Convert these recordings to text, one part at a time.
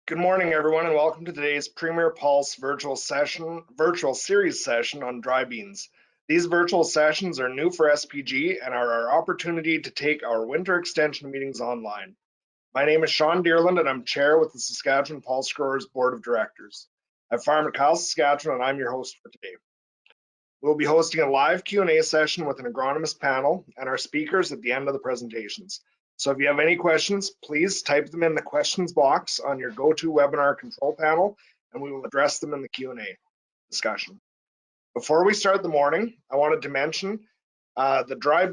Good morning, everyone, and welcome to today's Premier Pulse virtual series session on dry beans. These virtual sessions are new for SPG and are our opportunity to take our winter extension meetings online. My name is Sean Dearland, and I'm chair with the Saskatchewan Pulse Growers Board of Directors. I farm at Kyle, Saskatchewan, and I'm your host for today. We'll be hosting a live Q&A session with an agronomist panel and our speakers at the end of the presentations. So if you have any questions, please type them in the questions box on your GoToWebinar control panel, and we will address them in the Q&A discussion. Before we start the morning, I wanted to mention the dry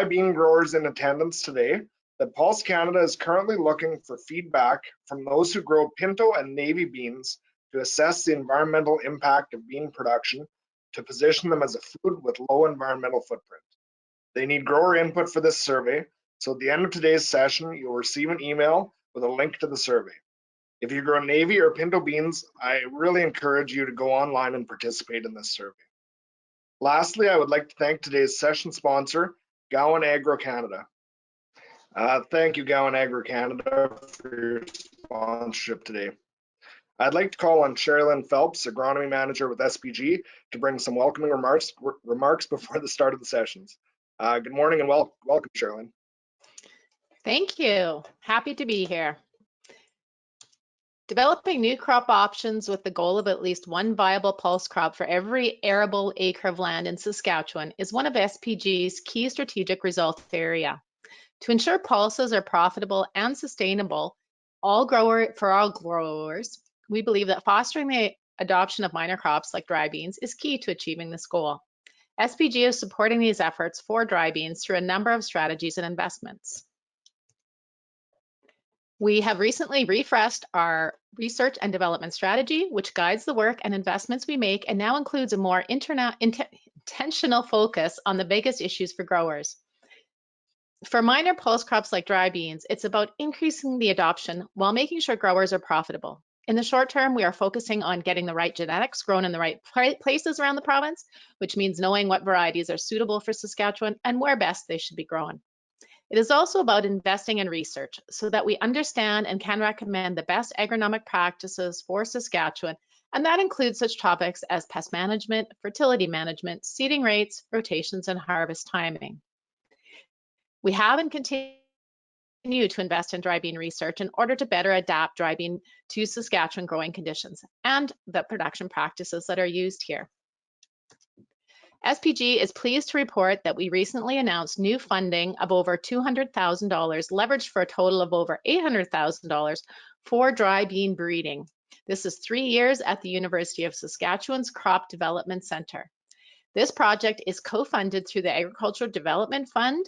bean growers in attendance today that Pulse Canada is currently looking for feedback from those who grow pinto and navy beans to assess the environmental impact of bean production to position them as a food with low environmental footprint. They need grower input for this survey, so at the end of today's session, you'll receive an email with a link to the survey. If you grow navy or pinto beans, I really encourage you to go online and participate in this survey. Lastly, I would like to thank today's session sponsor, Gowan Agro Canada. Thank you, Gowan Agro Canada, for your sponsorship today. I'd like to call on Sherrilyn Phelps, Agronomy Manager with SPG, to bring some welcoming remarks before the start of the sessions. Good morning and welcome, Sherrilyn. Thank you. Happy to be here. Developing new crop options with the goal of at least one viable pulse crop for every arable acre of land in Saskatchewan is one of SPG's key strategic results area. To ensure pulses are profitable and sustainable for all growers, we believe that fostering the adoption of minor crops like dry beans is key to achieving this goal. SPG is supporting these efforts for dry beans through a number of strategies and investments. We have recently refreshed our research and development strategy, which guides the work and investments we make and now includes a more intentional focus on the biggest issues for growers. For minor pulse crops like dry beans, it's about increasing the adoption while making sure growers are profitable. In the short term, we are focusing on getting the right genetics grown in the right places around the province, which means knowing what varieties are suitable for Saskatchewan and where best they should be grown. It is also about investing in research so that we understand and can recommend the best agronomic practices for Saskatchewan, and that includes such topics as pest management, fertility management, seeding rates, rotations, and harvest timing. We have and continue to invest in dry bean research in order to better adapt dry bean to Saskatchewan growing conditions and the production practices that are used here. SPG is pleased to report that we recently announced new funding of over $200,000, leveraged for a total of over $800,000 for dry bean breeding. This is 3 years at the University of Saskatchewan's Crop Development Centre. This project is co-funded through the Agricultural Development Fund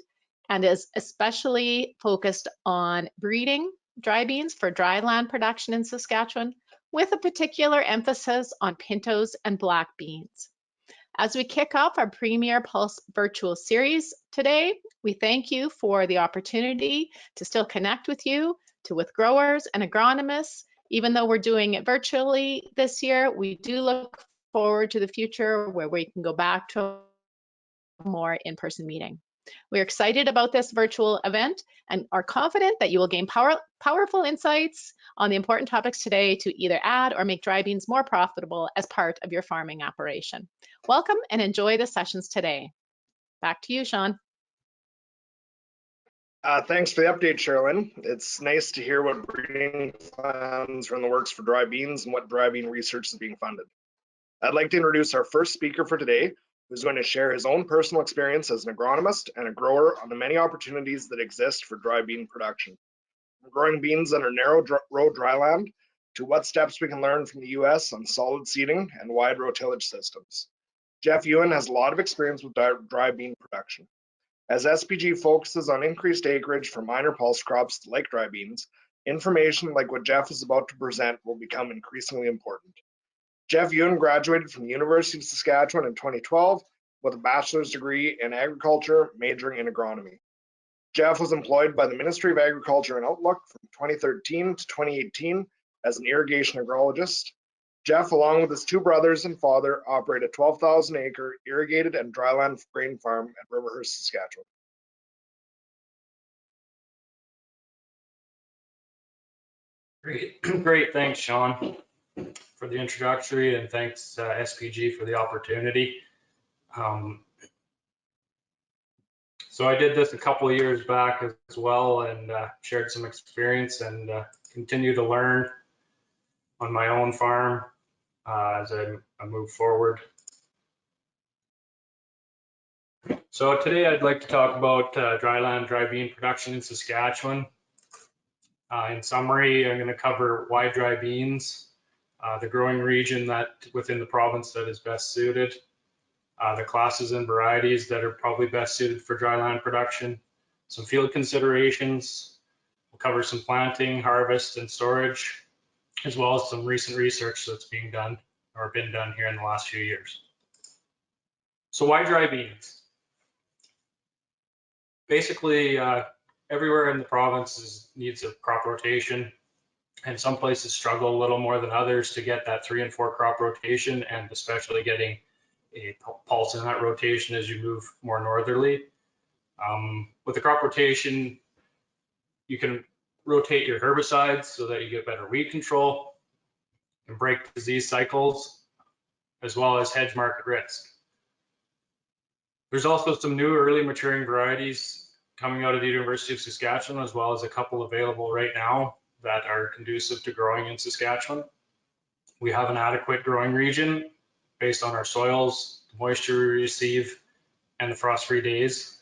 and is especially focused on breeding dry beans for dry land production in Saskatchewan, with a particular emphasis on pintos and black beans. As we kick off our Premier Pulse virtual series today, we thank you for the opportunity to still connect with growers and agronomists. Even though we're doing it virtually this year, we do look forward to the future where we can go back to a more in-person meeting. We're excited about this virtual event and are confident that you will gain powerful insights on the important topics today to either add or make dry beans more profitable as part of your farming operation. Welcome and enjoy the sessions today. Back to you, Sean. Thanks for the update, Sherrilyn. It's nice to hear what breeding plans are in the works for dry beans and what dry bean research is being funded. I'd like to introduce our first speaker for today, who's going to share his own personal experience as an agronomist and a grower on the many opportunities that exist for dry bean production. From growing beans under narrow row dryland to what steps we can learn from the US on solid seeding and wide row tillage systems. Jeff Ewen has a lot of experience with dry bean production. As SPG focuses on increased acreage for minor pulse crops like dry beans, information like what Jeff is about to present will become increasingly important. Jeff Ewen graduated from the University of Saskatchewan in 2012 with a bachelor's degree in agriculture, majoring in agronomy. Jeff was employed by the Ministry of Agriculture and Outlook from 2013 to 2018 as an irrigation agrologist. Jeff, along with his two brothers and father, operate a 12,000-acre irrigated and dryland grain farm at Riverhurst, Saskatchewan. Great, great. Thanks, Sean, for the introductory, and thanks SPG for the opportunity. So I did this a couple of years back as well, and shared some experience and continue to learn on my own farm as I move forward. So today I'd like to talk about dryland dry bean production in Saskatchewan. In summary, I'm going to cover why dry beans, the growing region that within the province that is best suited, the classes and varieties that are probably best suited for dryland production, some field considerations. We'll cover some planting, harvest, and storage, as well as some recent research that's being done or been done here in the last few years. So why dry beans? Basically, everywhere in the province needs a crop rotation, and some places struggle a little more than others to get that 3 and 4 crop rotation, and especially getting a pulse in that rotation as you move more northerly. With the crop rotation, you can rotate your herbicides so that you get better weed control and break disease cycles, as well as hedge market risk. There's also some new early maturing varieties coming out of the University of Saskatchewan, as well as a couple available right now that are conducive to growing in Saskatchewan. We have an adequate growing region based on our soils, the moisture we receive, and the frost-free days.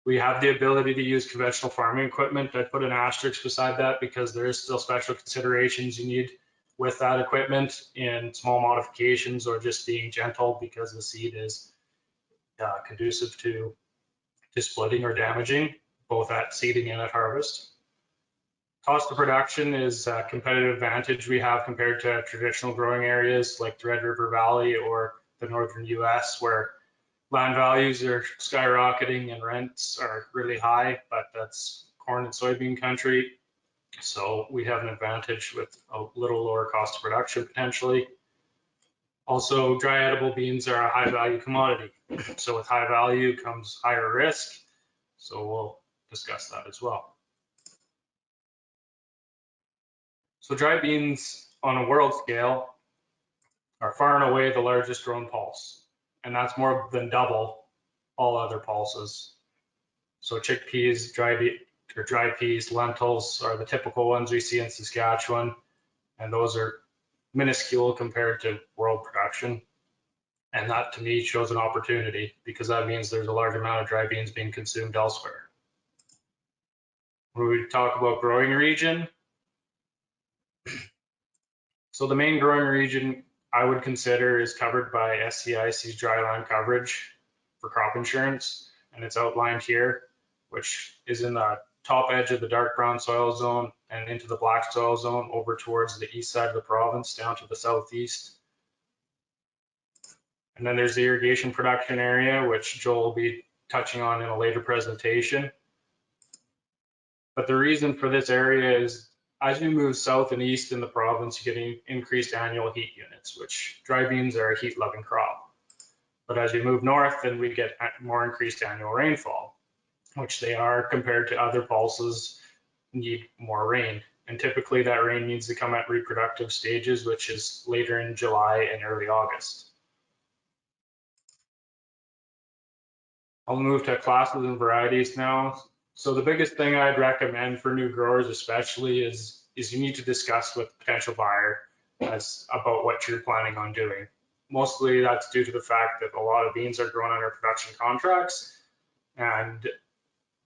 We have the ability to use conventional farming equipment. I put an asterisk beside that because there is still special considerations you need with that equipment in small modifications or just being gentle because the seed is conducive to splitting or damaging, both at seeding and at harvest. Cost of production is a competitive advantage we have compared to traditional growing areas like the Red River Valley or the northern US, where land values are skyrocketing and rents are really high, but that's corn and soybean country. So we have an advantage with a little lower cost of production potentially. Also, dry edible beans are a high value commodity. So with high value comes higher risk. So we'll discuss that as well. So dry beans on a world scale are far and away the largest grown pulse, and that's more than double all other pulses. So chickpeas, dry peas, lentils are the typical ones we see in Saskatchewan, and those are minuscule compared to world production. And that to me shows an opportunity because that means there's a large amount of dry beans being consumed elsewhere. When we talk about growing region, so the main growing region I would consider is covered by SCIC's dryland coverage for crop insurance, and it's outlined here, which is in the top edge of the dark brown soil zone and into the black soil zone over towards the east side of the province down to the southeast. And then there's the irrigation production area, which Joel will be touching on in a later presentation. But the reason for this area is as you move south and east in the province, you're getting increased annual heat units, which dry beans are a heat loving crop. But as you move north, then we get more increased annual rainfall, which they are compared to other pulses need more rain. And typically that rain needs to come at reproductive stages, which is later in July and early August. I'll move to classes and varieties now. So the biggest thing I'd recommend for new growers especially is you need to discuss with the potential buyer about what you're planning on doing. Mostly that's due to the fact that a lot of beans are grown under production contracts, and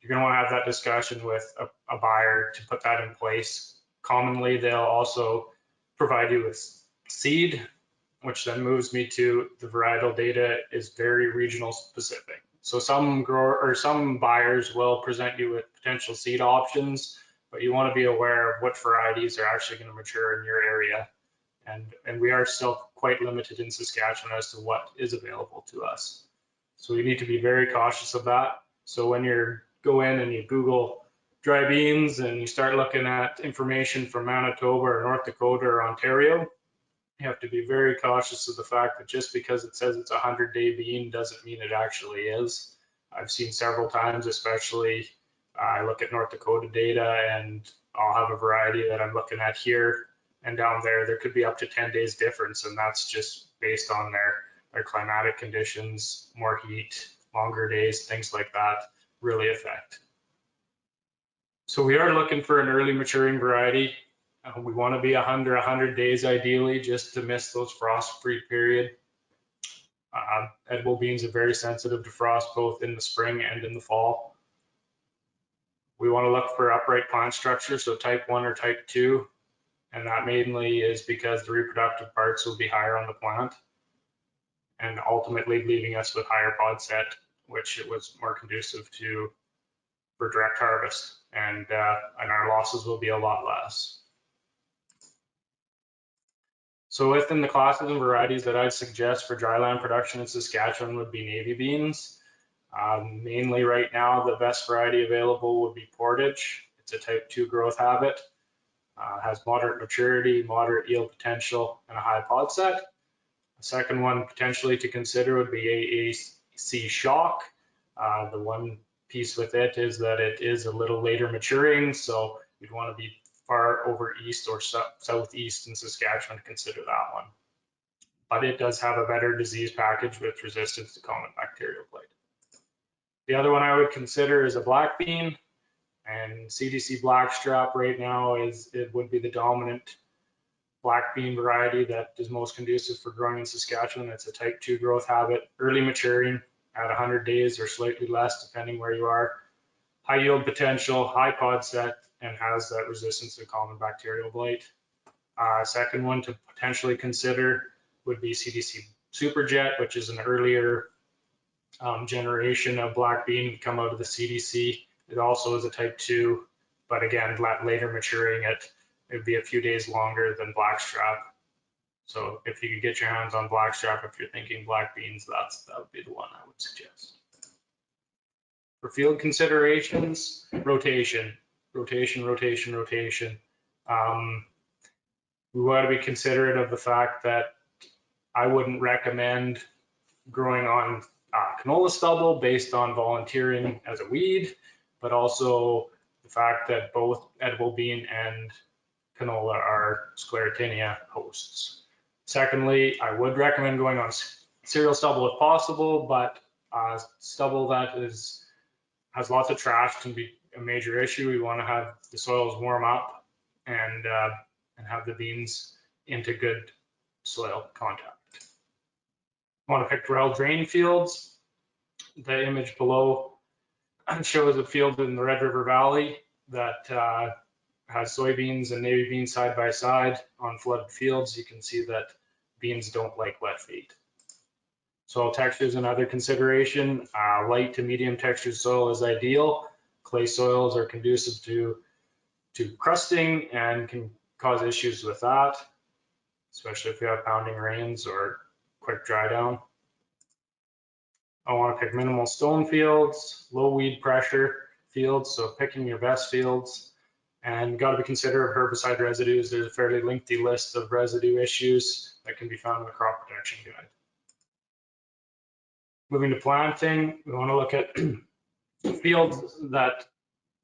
you're going to want to have that discussion with a buyer to put that in place. Commonly, they'll also provide you with seed, which then moves me to the varietal data is very regional specific. So some buyers will present you with potential seed options, but you want to be aware of what varieties are actually going to mature in your area. And we are still quite limited in Saskatchewan as to what is available to us. So you need to be very cautious of that. So when you go in and you Google dry beans and you start looking at information from Manitoba or North Dakota or Ontario, you have to be very cautious of the fact that just because it says it's a 100-day bean doesn't mean it actually is. I've seen several times, especially I look at North Dakota data and I'll have a variety that I'm looking at here, and down there could be up to 10 days difference, and that's just based on their climatic conditions. More heat, longer days, things like that really affect. So we are looking for an early maturing variety. We want to be under 100 days ideally, just to miss those frost-free period. Edible beans are very sensitive to frost, both in the spring and in the fall. We want to look for upright plant structure, so type 1 or type 2, and that mainly is because the reproductive parts will be higher on the plant, and ultimately leaving us with higher pod set, which it was more conducive to for direct harvest, and our losses will be a lot less. So within the classes and varieties that I'd suggest for dryland production in Saskatchewan would be navy beans. Mainly right now, the best variety available would be Portage. It's a type 2 growth habit, has moderate maturity, moderate yield potential, and a high pod set. The second one potentially to consider would be AAC Shock. The one piece with it is that it is a little later maturing, so you'd want to be far over east or southeast in Saskatchewan to consider that one. But it does have a better disease package with resistance to common bacterial blight. The other one I would consider is a black bean, and CDC Blackstrap right now would be the dominant black bean variety that is most conducive for growing in Saskatchewan. It's a type 2 growth habit, early maturing at 100 days or slightly less depending where you are. High yield potential, high pod set, and has that resistance to common bacterial blight. Second one to potentially consider would be CDC Superjet, which is an earlier generation of black bean come out of the CDC. It also is a type 2, but again, later maturing it would be a few days longer than Blackstrap. So if you could get your hands on Blackstrap, if you're thinking black beans, that would be the one I would suggest. For field considerations, rotation. We want to be considerate of the fact that I wouldn't recommend growing on canola stubble based on volunteering as a weed, but also the fact that both edible bean and canola are Sclerotinia hosts. Secondly, I would recommend going on cereal stubble if possible, but stubble that has lots of trash can be a major issue. We want to have the soils warm up and have the beans into good soil contact. I want to pick well drained fields. The image below shows a field in the Red River Valley that has soybeans and navy beans side by side on flooded fields. You can see that beans don't like wet feet. Soil texture is another consideration. Light to medium textured soil is ideal. Clay soils are conducive to crusting and can cause issues with that, especially if you have pounding rains or quick dry down. I want to pick minimal stone fields, low weed pressure fields, so picking your best fields, and got to be considerate of herbicide residues. There's a fairly lengthy list of residue issues that can be found in the crop protection guide. Moving to planting, we want to look at fields that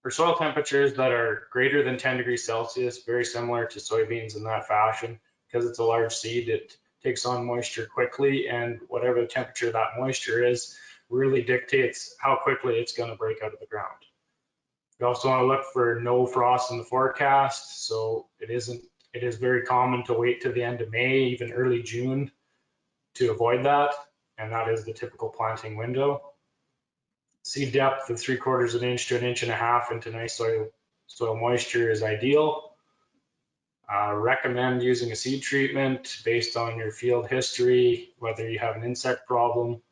are soil temperatures that are greater than 10 degrees Celsius, very similar to soybeans in that fashion. Because it's a large seed, it takes on moisture quickly, and whatever the temperature of that moisture is really dictates how quickly it's going to break out of the ground. We also want to look for no frost in the forecast, so it is very common to wait to the end of May, even early June, to avoid that, and that is the typical planting window. Seed depth of 3/4 of an inch to 1.5 inches into nice soil moisture is ideal. Recommend using a seed treatment based on your field history, whether you have an insect problem,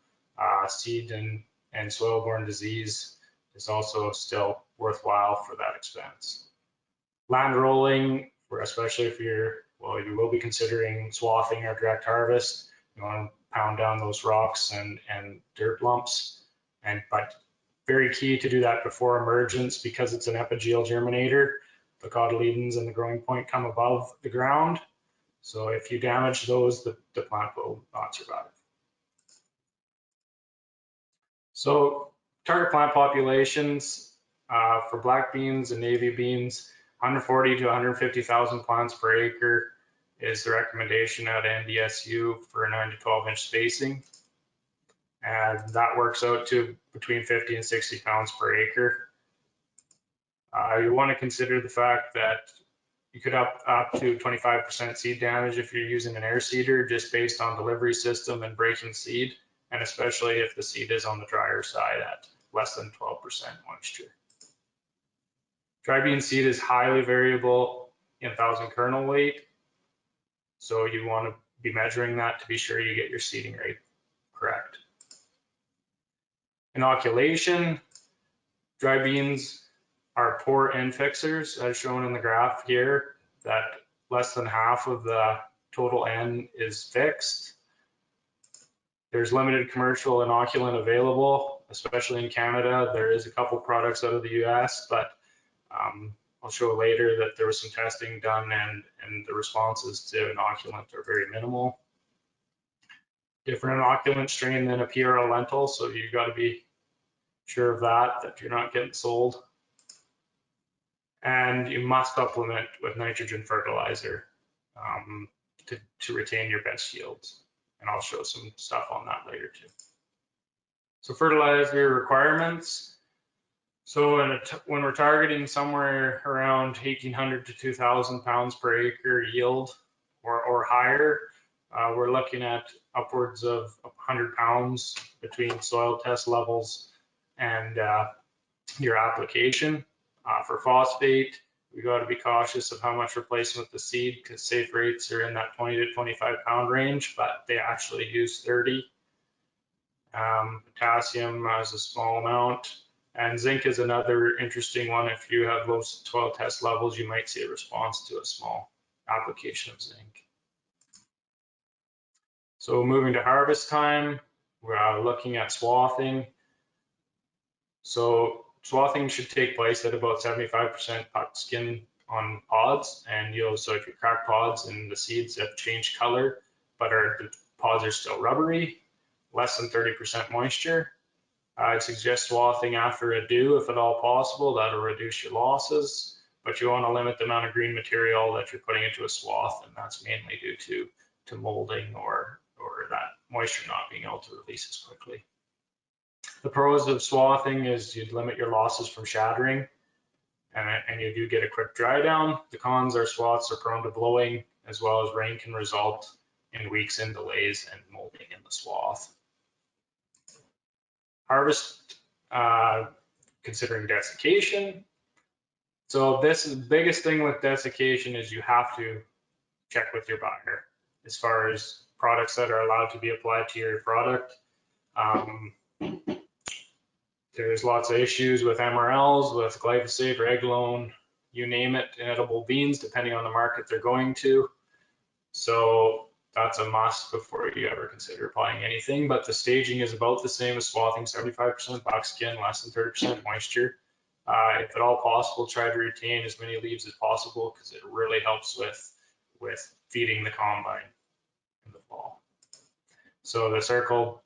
seed and soil-borne disease is also still worthwhile for that expense. Land rolling, especially if you will be considering swathing or direct harvest, you want to pound down those rocks and dirt lumps, but very key to do that before emergence because it's an epigeal germinator. The cotyledons and the growing point come above the ground. So if you damage those, the plant will not survive. So target plant populations for black beans and navy beans, 140 to 150,000 plants per acre is the recommendation at NDSU for a 9 to 12 inch spacing. And that works out to between 50 and 60 pounds per acre. You want to consider the fact that you could up to 25% seed damage if you're using an air seeder, just based on delivery system and breaking seed, and especially if the seed is on the drier side at less than 12% moisture. Dry bean seed is highly variable in 1,000 kernel weight, so you want to be measuring that to be sure you get your seeding rate correct. Inoculation, dry beans are poor N fixers, as shown in the graph here, that less than half of the total N is fixed. There's limited commercial inoculant available, especially in Canada. There is a couple products out of the US, but I'll show later that there was some testing done and the responses to inoculant are very minimal. Different inoculant strain than a PRL lentil, so you've got to be sure of that you're not getting sold. And you must supplement with nitrogen fertilizer to retain your best yields. And I'll show some stuff on that later too. So fertilizer requirements. So when we're targeting somewhere around 1,800 to 2,000 pounds per acre yield or higher, we're looking at upwards of 100 pounds between soil test levels and your application. For phosphate, we got to be cautious of how much replacing with the seed, because safe rates are in that 20 to 25 pound range, but they actually use 30. Potassium is a small amount, and zinc is another interesting one. If you have low soil test levels, you might see a response to a small application of zinc. So moving to harvest time, we're looking at swathing. So swathing should take place at about 75% skin on pods, and so if you crack pods and the seeds have changed color, but the pods are still rubbery, less than 30% moisture, I'd suggest swathing after a dew if at all possible. That'll reduce your losses, but you want to limit the amount of green material that you're putting into a swath, and that's mainly due to molding or that moisture not being able to release as quickly. The pros of swathing is you'd limit your losses from shattering, and you do get a quick dry down. The cons are swaths are prone to blowing, as well as rain can result in weeks in delays and molding in the swath. Harvest, considering desiccation. So this is the biggest thing with desiccation is you have to check with your buyer as far as products that are allowed to be applied to your product. There's lots of issues with MRLs, with glyphosate, reglone, you name it, in edible beans, depending on the market they're going to. So that's a must before you ever consider applying anything. But the staging is about the same as swathing, 75% buckskin, less than 30% moisture. If at all possible, try to retain as many leaves as possible, because it really helps with feeding the combine in the fall. So the circle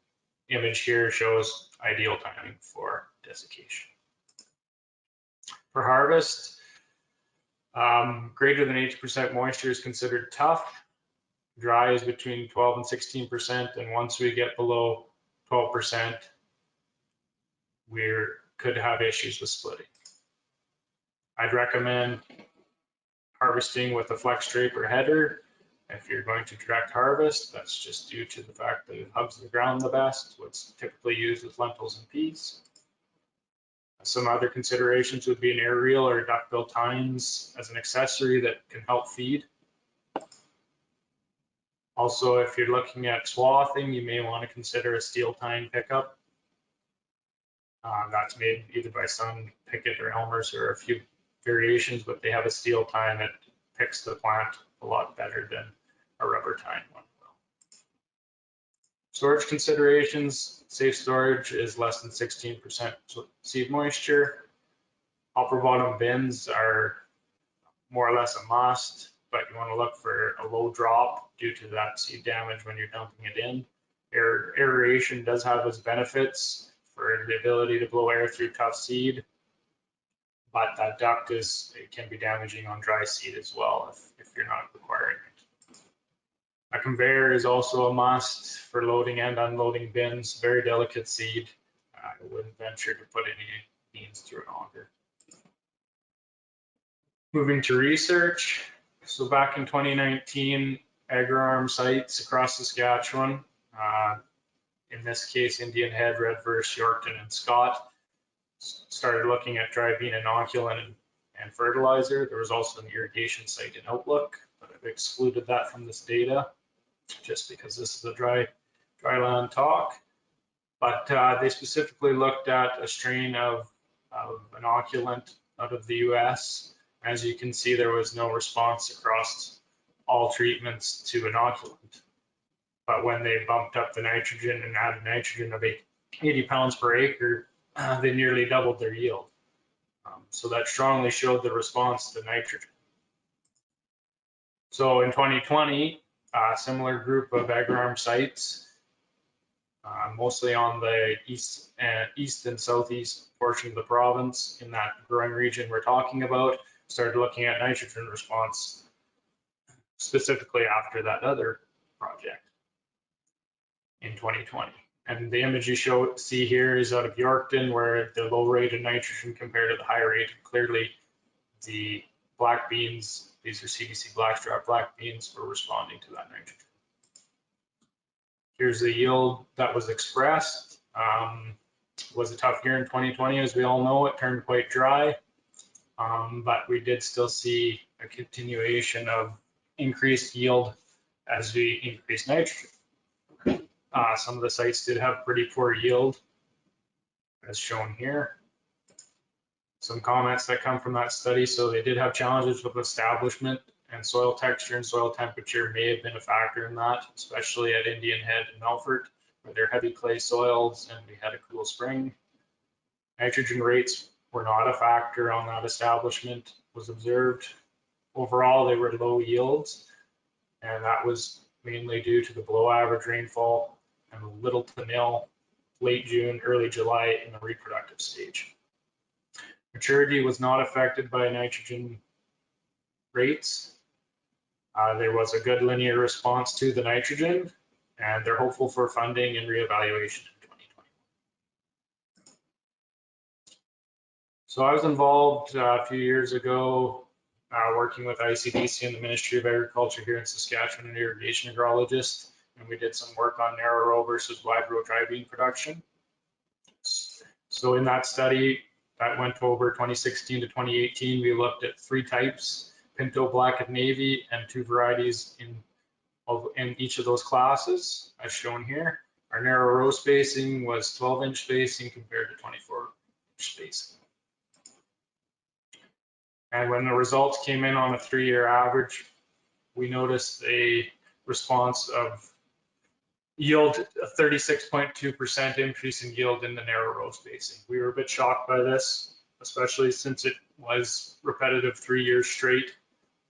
image here shows ideal timing for desiccation. For harvest, greater than 80% moisture is considered tough. Dry is between 12 and 16%, and once we get below 12%, we could have issues with splitting. I'd recommend harvesting with a flex draper header. If you're going to direct harvest, that's just due to the fact that it hugs the ground the best, what's typically used with lentils and peas. Some other considerations would be an air reel or duckbill tines as an accessory that can help feed. Also, if you're looking at swathing, you may want to consider a steel tine pickup. That's made either by Sun, Pickett, or Elmer's, or a few variations, but they have a steel tine that picks the plant a lot better than a rubber tine one will. Storage considerations, safe storage is less than 16% seed moisture. Upper bottom bins are more or less a must, but you want to look for a low drop due to that seed damage when you're dumping it in. Aeration does have its benefits for the ability to blow air through tough seed, but that duct it can be damaging on dry seed as well if you're not requiring it. A conveyor is also a must for loading and unloading bins. Very delicate seed. I wouldn't venture to put any beans through an auger. Moving to research. So back in 2019, AgriArm sites across Saskatchewan, in this case, Indian Head, Redverse, Yorkton, and Scott, started looking at dry bean inoculant and fertilizer. There was also an irrigation site in Outlook, but I've excluded that from this data just because this is a dry land talk. But they specifically looked at a strain of inoculant out of the US. As you can see, there was no response across all treatments to inoculant. But when they bumped up the nitrogen and added nitrogen of 80 pounds per acre, they nearly doubled their yield. So that strongly showed the response to nitrogen. So in 2020, a similar group of AgriArm sites, mostly on the east and southeast portion of the province in that growing region we're talking about, started looking at nitrogen response specifically after that other project in 2020. And the image you see here is out of Yorkton, where the low rate of nitrogen compared to the high rate. Clearly, the black beans, these are CDC blackstrap black beans, were responding to that nitrogen. Here's the yield that was expressed. It was a tough year in 2020, as we all know. It turned quite dry, but we did still see a continuation of increased yield as we increased nitrogen. Some of the sites did have pretty poor yield, as shown here. Some comments that come from that study. So they did have challenges with establishment, and soil texture and soil temperature may have been a factor in that, especially at Indian Head and Melfort, where they're heavy clay soils and we had a cool spring. Nitrogen rates were not a factor on that establishment, was observed. Overall, they were low yields, and that was mainly due to the below average rainfall and little to nil late June, early July in the reproductive stage. Maturity was not affected by nitrogen rates. There was a good linear response to the nitrogen, and they're hopeful for funding and reevaluation in 2021. So I was involved a few years ago working with ICDC and the Ministry of Agriculture here in Saskatchewan, an irrigation agrologist, and we did some work on narrow row versus wide row dry bean production. So in that study that went over 2016 to 2018, we looked at 3 types, Pinto, Black, and Navy, and 2 varieties in each of those classes, as shown here. Our narrow row spacing was 12-inch spacing compared to 24-inch spacing. And when the results came in on a 3-year average, we noticed a response of yield, a 36.2% increase in yield in the narrow row spacing. We were a bit shocked by this, especially since it was repetitive 3 years straight.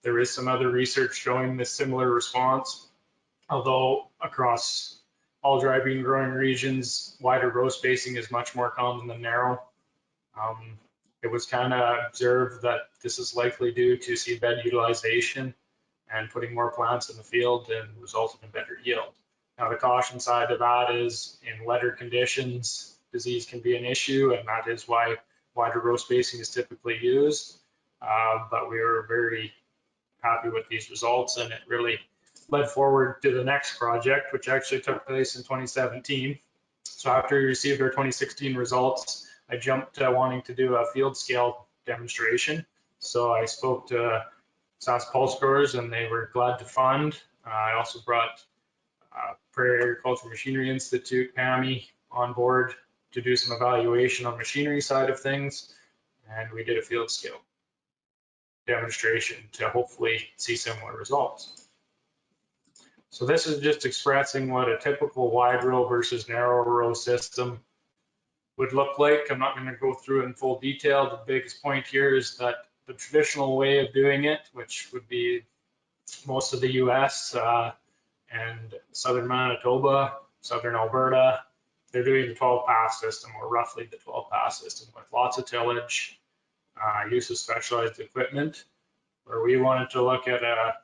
There is some other research showing this similar response, although across all dry bean growing regions, wider row spacing is much more common than narrow. It was kind of observed that this is likely due to seedbed utilization and putting more plants in the field and resulting in better yield. Now, the caution side of that is in wetter conditions, disease can be an issue, and that is why wider row spacing is typically used. But we were very happy with these results, and it really led forward to the next project, which actually took place in 2017. So after we received our 2016 results, I jumped wanting to do a field scale demonstration. So I spoke to Sask Pulse Growers, and they were glad to fund. I also brought Prairie Agricultural Machinery Institute, PAMI, on board to do some evaluation on machinery side of things, and we did a field scale demonstration to hopefully see similar results. So this is just expressing what a typical wide row versus narrow row system would look like. I'm not going to go through it in full detail. The biggest point here is that the traditional way of doing it, which would be most of the US and southern Manitoba, southern Alberta, they're doing the 12-pass system, or roughly the 12-pass system, with lots of tillage, use of specialized equipment, where we wanted to look at a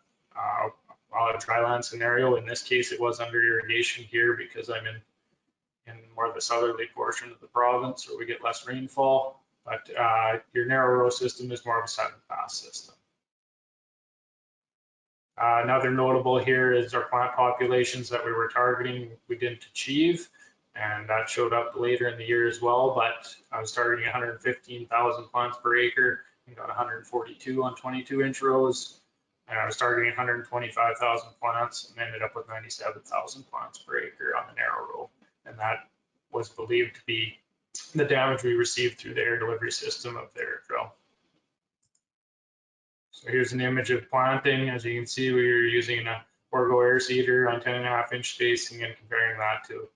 dry land scenario. In this case, it was under irrigation here because I'm in more of the southerly portion of the province where we get less rainfall. But your narrow row system is more of a 7-pass system. Another notable here is our plant populations that we were targeting, we didn't achieve, and that showed up later in the year as well. But I was targeting 115,000 plants per acre and got 142 on 22-inch rows. And I was targeting 125,000 plants and ended up with 97,000 plants per acre on the narrow row. And that was believed to be the damage we received through the air delivery system of the air drill. So here's an image of planting. As you can see, we were using a Orgo air seeder on 10.5-inch spacing and comparing that to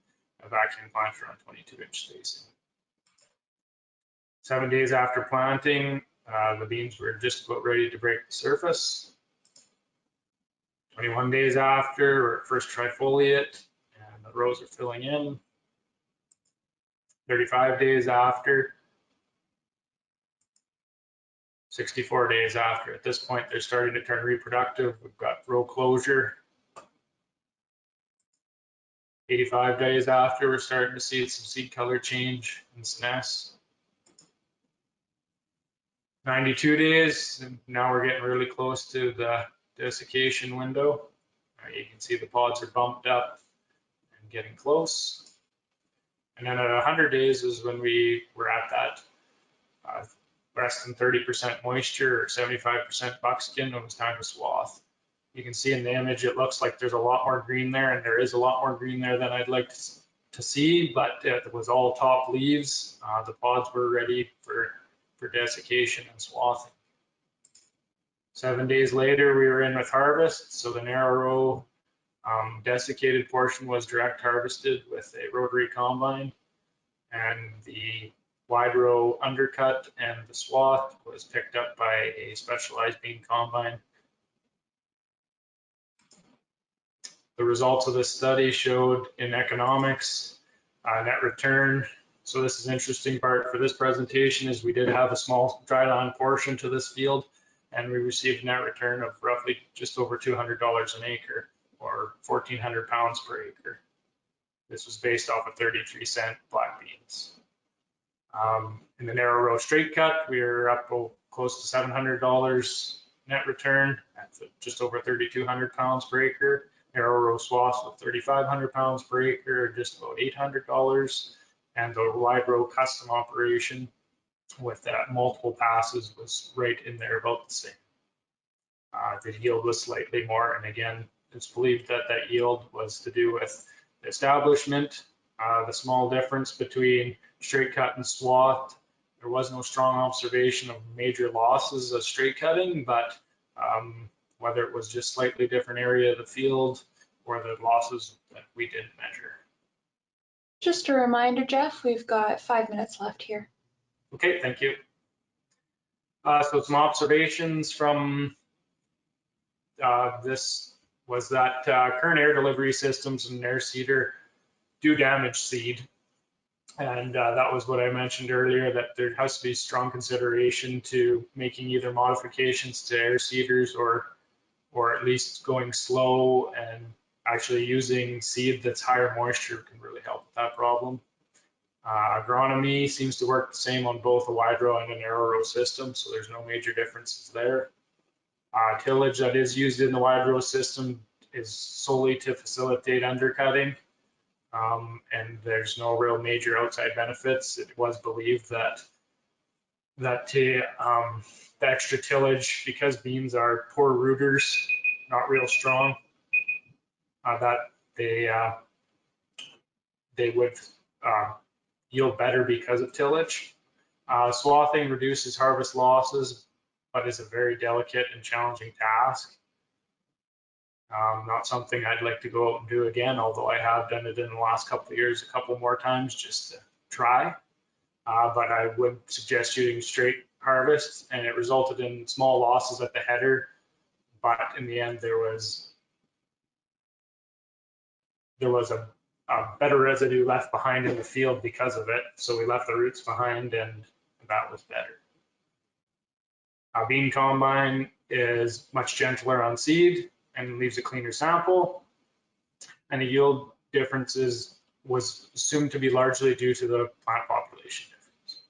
a vacuum planter on 22-inch spacing. 7 days after planting, the beans were just about ready to break the surface. 21 days after, we're at first trifoliate, and the rows are filling in. 35 days after. 64 days after. At this point, they're starting to turn reproductive. We've got row closure. 85 days after, we're starting to see some seed color change in SNES. 92 days, and now we're getting really close to the desiccation window. You can see the pods are bumped up and getting close. And then at 100 days is when we were at that less than 30% moisture or 75% buckskin. It was time to swath. You can see in the image, it looks like there's a lot more green there, and there is a lot more green there than I'd like to see, but it was all top leaves. The pods were ready for desiccation and swathing. 7 days later, we were in with harvest. So the narrow row desiccated portion was direct harvested with a rotary combine, and the wide row undercut and the swath was picked up by a specialized bean combine. The results of this study showed in economics, net return. So this is an interesting part for this presentation is we did have a small dry land portion to this field, and we received a net return of roughly just over $200 an acre, or 1,400 pounds per acre. This was based off of 33-cent black beans. In the narrow row straight cut, we were up close to $700 net return at just over 3,200 pounds per acre. Narrow row swaths with 3,500 pounds per acre, just about $800. And the wide row custom operation with multiple passes was right in there about the same. The yield was slightly more, and again, it's believed that that yield was to do with the establishment, the small difference between straight cut and swath. There was no strong observation of major losses of straight cutting, but whether it was just slightly different area of the field or the losses that we didn't measure. Just a reminder, Jeff, we've got 5 minutes left here. Okay, thank you. So some observations from this was that current air delivery systems and air seeder do damage seed. And that was what I mentioned earlier, that there has to be strong consideration to making either modifications to air seeders or at least going slow and actually using seed that's higher moisture can really help with that problem. Agronomy seems to work the same on both a wide row and a narrow row system, so there's no major differences there. Tillage that is used in the wide row system is solely to facilitate undercutting, and there's no real major outside benefits. It was believed that the extra tillage, because beans are poor rooters, not real strong, that they would yield better because of tillage. Swathing reduces harvest losses, but is a very delicate and challenging task. Not something I'd like to go out and do again, although I have done it in the last couple of years a couple more times just to try. But I would suggest using straight harvest, and it resulted in small losses at the header. But in the end, there was a better residue left behind in the field because of it. So we left the roots behind, and that was better. A bean combine is much gentler on seed and leaves a cleaner sample. And the yield differences was assumed to be largely due to the plant population difference.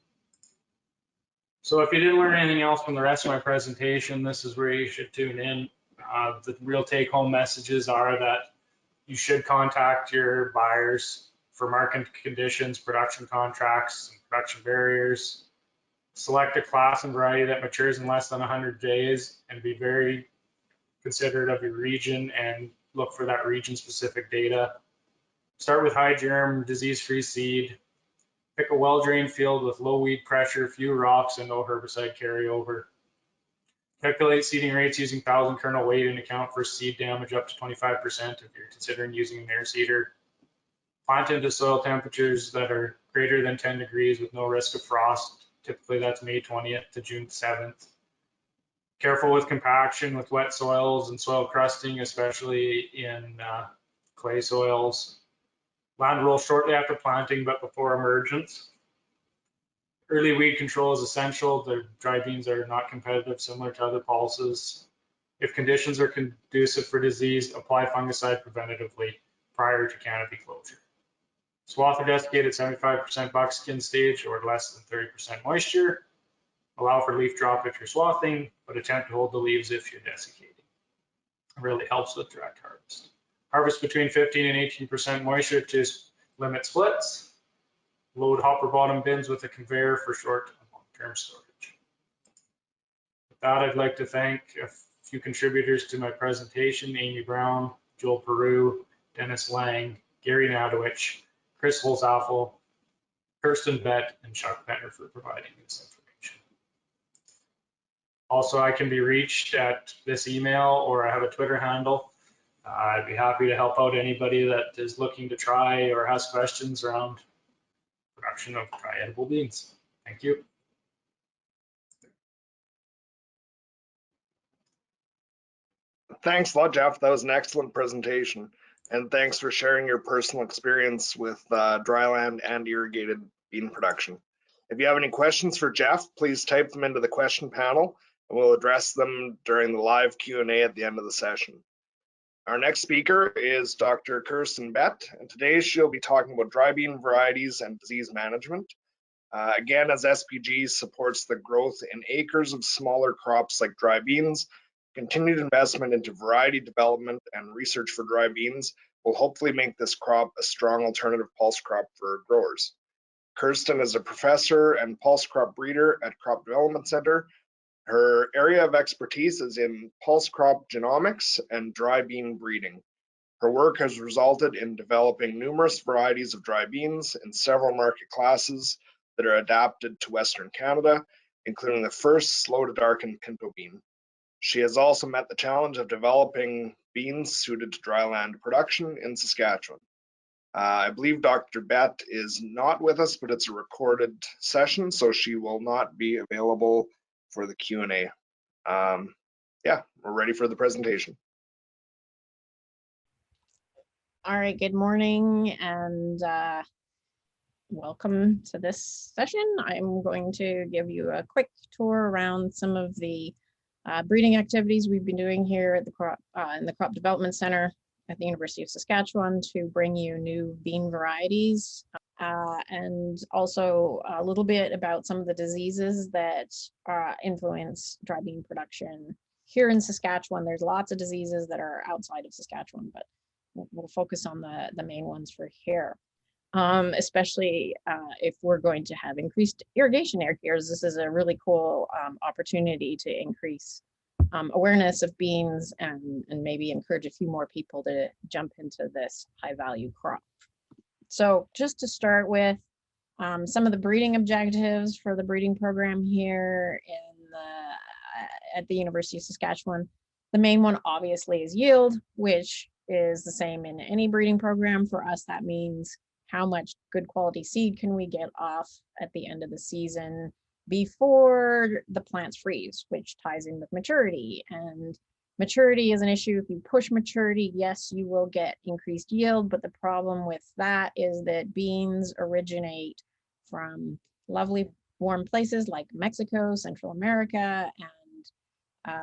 So if you didn't learn anything else from the rest of my presentation, this is where you should tune in. The real take-home messages are that you should contact your buyers for market conditions, production contracts, and production barriers. Select a class and variety that matures in less than 100 days and be very considerate of your region and look for that region-specific data. Start with high germ, disease-free seed. Pick a well-drained field with low weed pressure, few rocks, and no herbicide carryover. Calculate seeding rates using 1,000 kernel weight and account for seed damage up to 25% if you're considering using an air seeder. Plant into soil temperatures that are greater than 10 degrees with no risk of frost. Typically that's May 20th to June 7th. Careful with compaction with wet soils and soil crusting, especially in clay soils. Land roll shortly after planting but before emergence. Early weed control is essential. The dry beans are not competitive, similar to other pulses. If conditions are conducive for disease, apply fungicide preventatively prior to canopy closure. Swath or desiccate at 75% buckskin stage or less than 30% moisture. Allow for leaf drop if you're swathing, but attempt to hold the leaves if you're desiccating. It really helps with direct harvest. Harvest between 15 and 18% moisture to limit splits. Load hopper bottom bins with a conveyor for short and long-term storage. With that, I'd like to thank a few contributors to my presentation: Amy Brown, Joel Peru, Dennis Lang, Gary Nadowich, Chris Holzaffel, Kirstin, Bett, and Chuck Benner for providing this information. Also, I can be reached at this email, or I have a Twitter handle. I'd be happy to help out anybody that is looking to try or has questions around production of dry edible beans. Thank you. Thanks a lot, Jeff. That was an excellent presentation. And thanks for sharing your personal experience with dryland and irrigated bean production. If you have any questions for Jeff, please type them into the question panel and we'll address them during the live Q&A at the end of the session. Our next speaker is Dr. Kirstin Bett, and today she'll be talking about dry bean varieties and disease management. Again, as SPG supports the growth in acres of smaller crops like dry beans, continued investment into variety development and research for dry beans will hopefully make this crop a strong alternative pulse crop for growers. Kirstin is a professor and pulse crop breeder at Crop Development Center. Her area of expertise is in pulse crop genomics and dry bean breeding. Her work has resulted in developing numerous varieties of dry beans in several market classes that are adapted to Western Canada, including the first slow to darken pinto bean. She has also met the challenge of developing beans suited to dryland production in Saskatchewan. I believe Dr. Bett is not with us, but it's a recorded session, so she will not be available for the Q&A. Yeah, we're ready for the presentation. All right, good morning and welcome to this session. I'm going to give you a quick tour around some of the breeding activities we've been doing here at the in the Crop Development Center at the University of Saskatchewan to bring you new bean varieties, and also a little bit about some of the diseases that influence dry bean production here in Saskatchewan. There's lots of diseases that are outside of Saskatchewan, but we'll focus on the main ones for here. Especially if we're going to have increased irrigation areas. This is a really cool opportunity to increase awareness of beans and maybe encourage a few more people to jump into this high value crop. So just to start with, some of the breeding objectives for the breeding program here at the University of Saskatchewan. The main one obviously is yield, which is the same in any breeding program. For us, that means how much good quality seed can we get off at the end of the season before the plants freeze, which ties in with maturity. And maturity is an issue. If you push maturity, yes, you will get increased yield, but the problem with that is that beans originate from lovely warm places like Mexico, Central America, and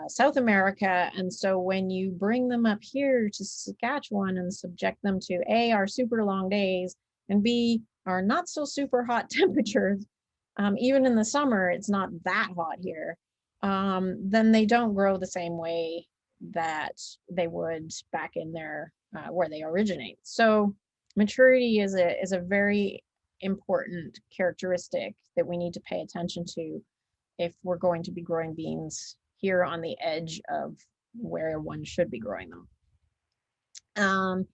South America. And so when you bring them up here to Saskatchewan and subject them to A, our super long days, and B, our not so super hot temperatures, even in the summer, it's not that hot here, then they don't grow the same way that they would back in their where they originate. So maturity is a very important characteristic that we need to pay attention to if we're going to be growing beans here on the edge of where one should be growing them.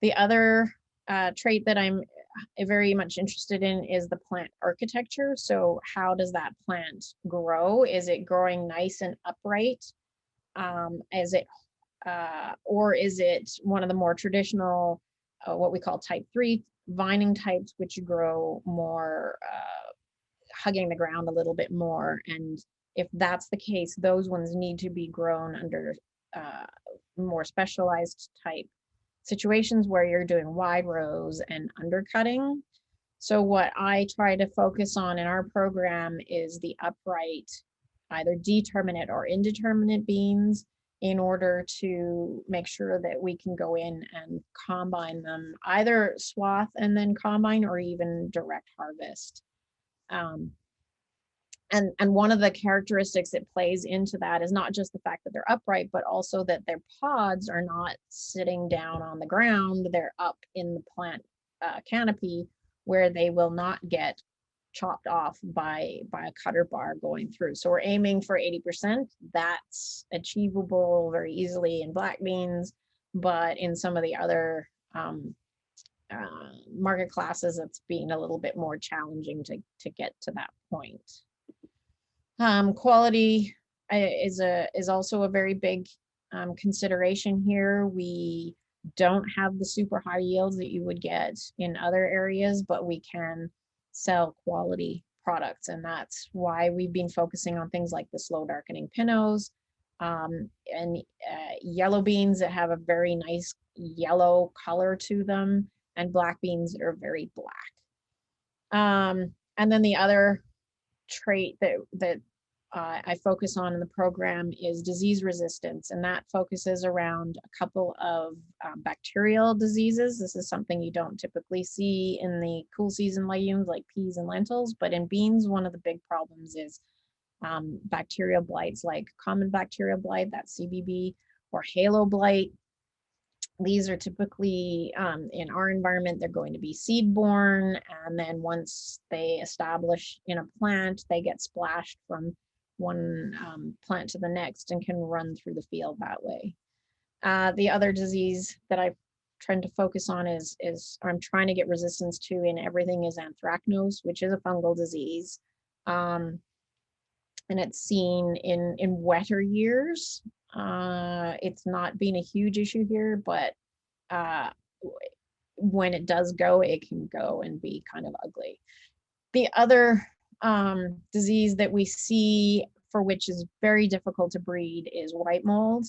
The other trait that I'm very much interested in is the plant architecture. So how does that plant grow? Is it growing nice and upright? Is it, or is it one of the more traditional, what we call type 3 vining types, which grow more hugging the ground a little bit more? And if that's the case, those ones need to be grown under more specialized type situations where you're doing wide rows and undercutting. So what I try to focus on in our program is the upright, either determinate or indeterminate beans, in order to make sure that we can go in and combine them, either swath and then combine, or even direct harvest. And one of the characteristics that plays into that is not just the fact that they're upright, but also that their pods are not sitting down on the ground. They're up in the plant canopy, where they will not get chopped off by a cutter bar going through. So we're aiming for 80%. That's achievable very easily in black beans, but in some of the other market classes, it's being a little bit more challenging to get to that point. Quality is also a very big consideration here. We don't have the super high yields that you would get in other areas, but we can sell quality products, and that's why we've been focusing on things like the slow darkening pinos and yellow beans that have a very nice yellow color to them, and black beans that are very black. And then the other trait that I focus on in the program is disease resistance, and that focuses around a couple of bacterial diseases. This is something you don't typically see in the cool season legumes like peas and lentils, but in beans, one of the big problems is bacterial blights, like common bacterial blight, that's CBB, or halo blight. These are typically, in our environment, they're going to be seed-borne, and then once they establish in a plant, they get splashed from one plant to the next and can run through the field that way. The other disease that I've tried to focus on is I'm trying to get resistance to in everything is anthracnose, which is a fungal disease. And it's seen in wetter years. It's not been a huge issue here, but when it does go, it can go and be kind of ugly. The other disease that we see, for which is very difficult to breed, is white mold.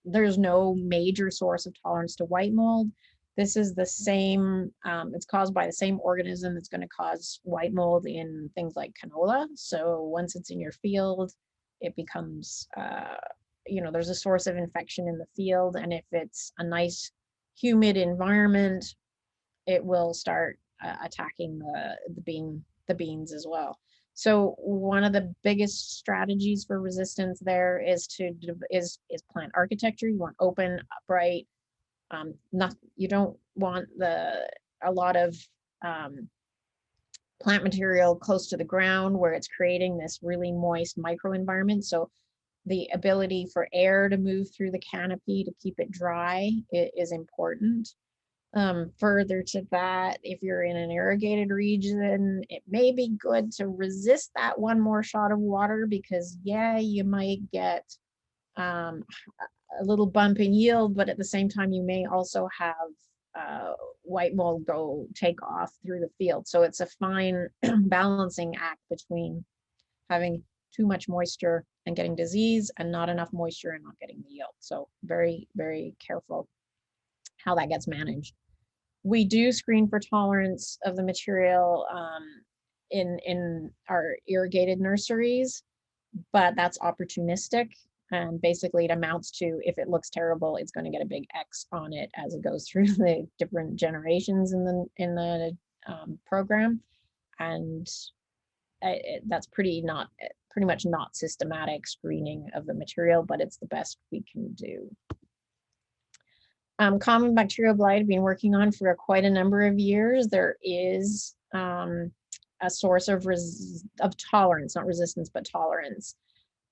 There's no major source of tolerance to white mold. This is the same, it's caused by the same organism that's going to cause white mold in things like canola. So once it's in your field, it becomes, there's a source of infection in the field. And if it's a nice humid environment, it will start attacking the beans as well. So one of the biggest strategies for resistance there is plant architecture. You want open, upright. You don't want a lot of plant material close to the ground where it's creating this really moist microenvironment. So the ability for air to move through the canopy to keep it dry is important. Further to that, if you're in an irrigated region, it may be good to resist that one more shot of water, because yeah, you might get a little bump in yield, but at the same time, you may also have white mold take off through the field. So it's a fine balancing act between having too much moisture and getting disease, and not enough moisture and not getting the yield. So very, very careful how that gets managed. We do screen for tolerance of the material in our irrigated nurseries. but that's opportunistic. And basically it amounts to, if it looks terrible, it's going to get a big X on it as it goes through the different generations in the program. And that's pretty much not systematic screening of the material, but it's the best we can do. Common bacterial blight I've been working on for quite a number of years. There is a source of tolerance, not resistance, but tolerance.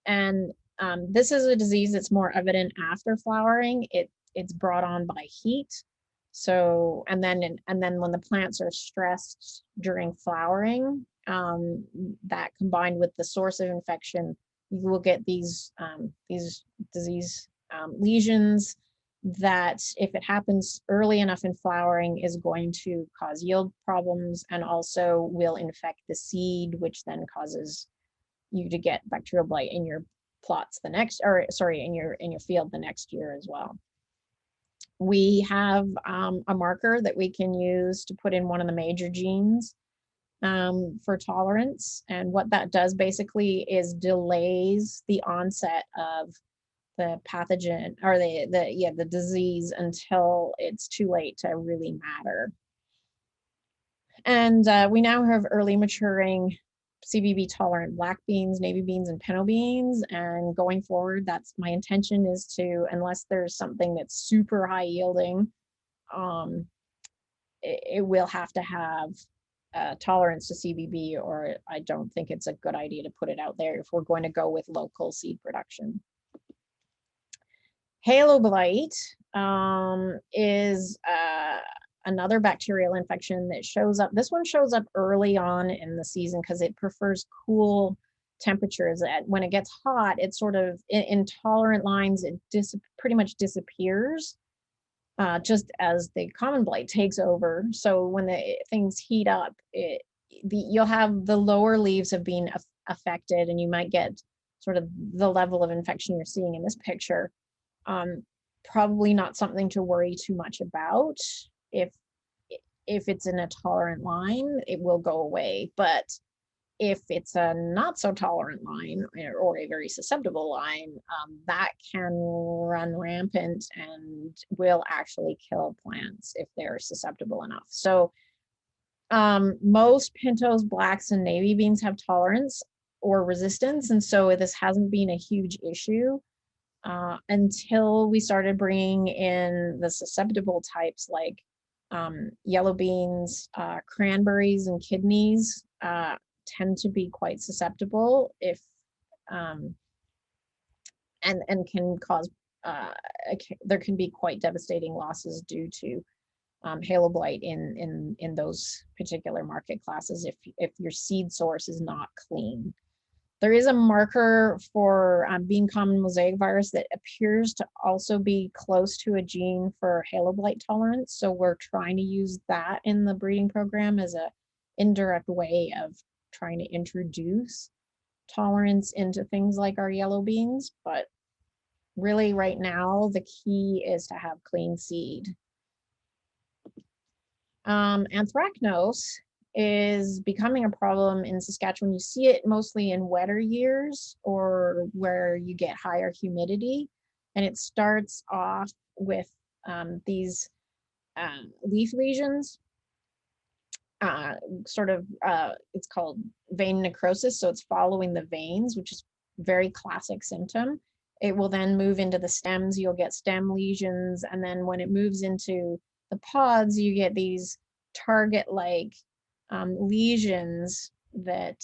And this is a disease that's more evident after flowering. It's brought on by heat. So, and then when the plants are stressed during flowering, that combined with the source of infection, you will get these disease lesions that, if it happens early enough in flowering, is going to cause yield problems and also will infect the seed, which then causes you to get bacterial blight in your plots in your field the next year as well. We have a marker that we can use to put in one of the major genes for tolerance. And what that does basically is delays the onset of the pathogen or the disease until it's too late to really matter. And we now have early maturing CBB tolerant black beans, navy beans, and pinto beans. And going forward, that's my intention, is to, unless there's something that's super high yielding, it will have to have tolerance to CBB, or I don't think it's a good idea to put it out there if we're going to go with local seed production. Halo blight is another bacterial infection that shows up. This one shows up early on in the season because it prefers cool temperatures. When it gets hot, it sort of, in tolerant lines, it pretty much disappears, just as the common blight takes over. So when things heat up, you'll have the lower leaves have been affected, and you might get sort of the level of infection you're seeing in this picture. Probably not something to worry too much about. If it's in a tolerant line, it will go away. But if it's a not so tolerant line, or a very susceptible line, that can run rampant and will actually kill plants if they're susceptible enough. So most pintos, blacks, and navy beans have tolerance or resistance, and so this hasn't been a huge issue. Until we started bringing in the susceptible types like yellow beans, cranberries, and kidneys tend to be quite susceptible if and can cause there can be quite devastating losses due to halo blight in those particular market classes if your seed source is not clean. There is a marker for bean common mosaic virus that appears to also be close to a gene for halo blight tolerance. So we're trying to use that in the breeding program as an indirect way of trying to introduce tolerance into things like our yellow beans. But really right now, the key is to have clean seed. Anthracnose is becoming a problem in Saskatchewan. You see it mostly in wetter years or where you get higher humidity. And it starts off with these leaf lesions, it's called vein necrosis. So it's following the veins, which is a very classic symptom. It will then move into the stems. You'll get stem lesions. And then when it moves into the pods, you get these target-like lesions that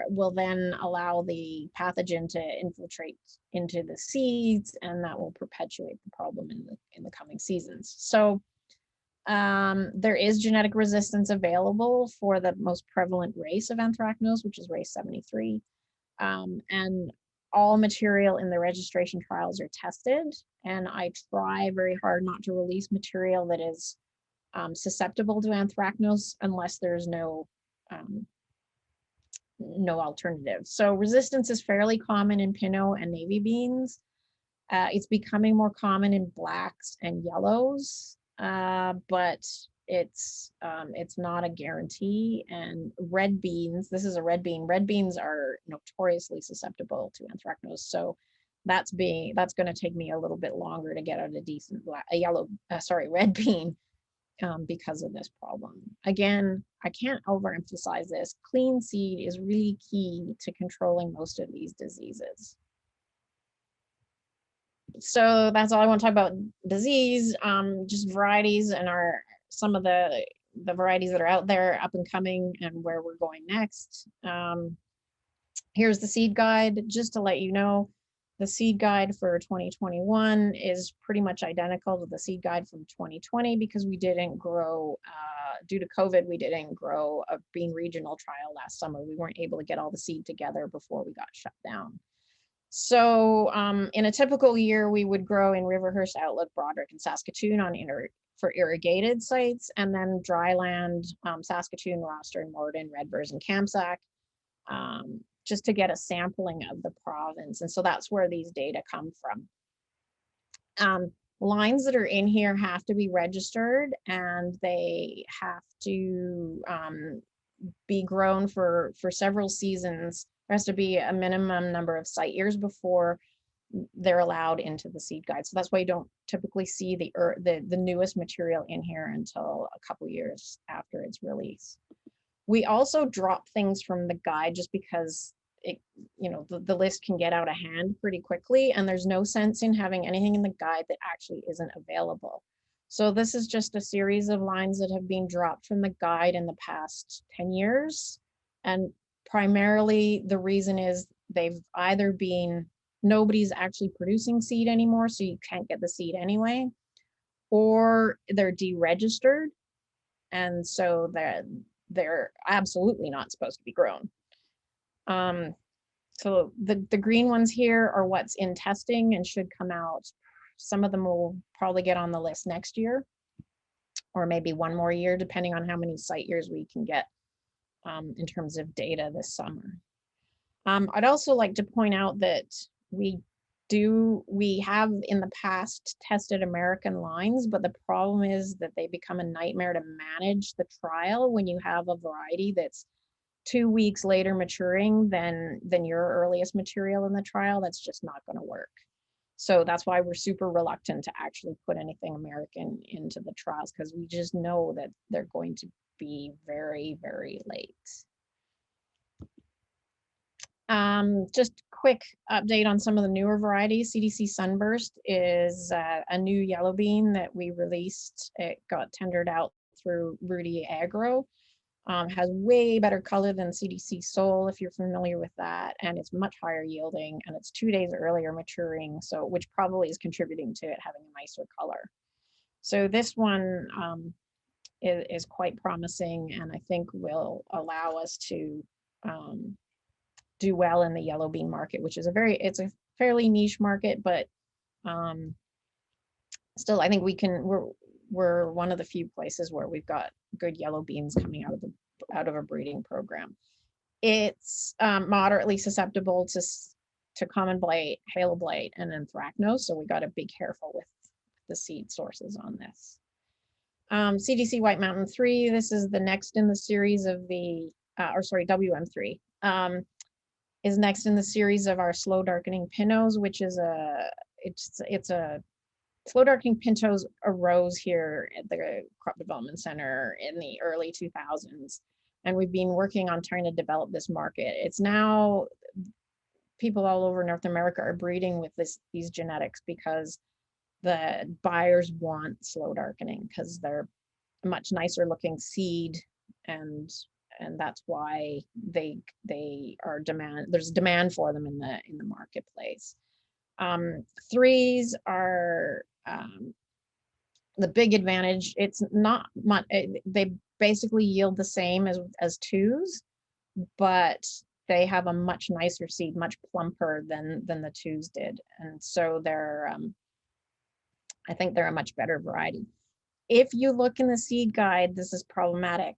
will then allow the pathogen to infiltrate into the seeds, and that will perpetuate the problem in the coming seasons. So there is genetic resistance available for the most prevalent race of anthracnose, which is race 73, and all material in the registration trials are tested, and I try very hard not to release material that is susceptible to anthracnose unless there's no alternative. So resistance is fairly common in pinto and navy beans. It's becoming more common in blacks and yellows, but it's not a guarantee. And red beans, this is a red bean. Red beans are notoriously susceptible to anthracnose. So that's going to take me a little bit longer to get out a decent red bean because of this problem. Again, I can't overemphasize this. Clean seed is really key to controlling most of these diseases. So that's all I want to talk about disease, just varieties and some of the varieties that are out there up and coming and where we're going next. Here's the seed guide, just to let you know. The seed guide for 2021 is pretty much identical to the seed guide from 2020 because we didn't grow, due to COVID, we didn't grow a bean regional trial last summer. We weren't able to get all the seed together before we got shut down. So in a typical year, we would grow in Riverhurst, Outlook, Broderick, and Saskatoon for irrigated sites, and then dryland, Saskatoon, Roster, Morden, Redvers, and Kamsack, just to get a sampling of the province. And so that's where these data come from. Lines that are in here have to be registered, and they have to be grown for several seasons. There has to be a minimum number of site years before they're allowed into the seed guide. So that's why you don't typically see the newest material in here until a couple years after its release. We also drop things from the guide just because the list can get out of hand pretty quickly, and there's no sense in having anything in the guide that actually isn't available. So this is just a series of lines that have been dropped from the guide in the past 10 years. And primarily the reason is they've either been, nobody's actually producing seed anymore, so you can't get the seed anyway, or they're deregistered. And so they're absolutely not supposed to be grown. So the green ones here are what's in testing and should come out. Some of them will probably get on the list next year, or maybe one more year, depending on how many site years we can get in terms of data this summer. I'd also like to point out that we have in the past tested American lines, but the problem is that they become a nightmare to manage the trial when you have a variety that's 2 weeks later maturing than your earliest material in the trial. That's just not going to work. So that's why we're super reluctant to actually put anything American into the trials, because we just know that they're going to be very, very late. Just quick update on some of the newer varieties. CDC Sunburst is a new yellow bean that we released. It got tendered out through Rudy Agro. Has way better color than CDC Soul, if you're familiar with that, and it's much higher yielding, and it's 2 days earlier maturing, so which probably is contributing to it having a nicer color. So this one is quite promising, and I think will allow us to do well in the yellow bean market, which is it's a fairly niche market, but still I think we're one of the few places where we've got good yellow beans coming out of a breeding program. It's moderately susceptible to common blight, halo blight, and anthracnose, so we got to be careful with the seed sources on this. CDC White Mountain 3, this is the next in the series of the, WM3, is next in the series of our slow darkening pintos, which is it's a slow darkening pintos arose here at the Crop Development Center in the early 2000s, and we've been working on trying to develop this market. It's now, people all over North America are breeding with these genetics because the buyers want slow darkening because they're a much nicer looking seed, and that's why they are there's demand for them in the marketplace. Threes are the big advantage. It's not much, they basically yield the same as twos, but they have a much nicer seed, much plumper than the twos did, and so they're I think they're a much better variety. If you look in the seed guide, this is problematic.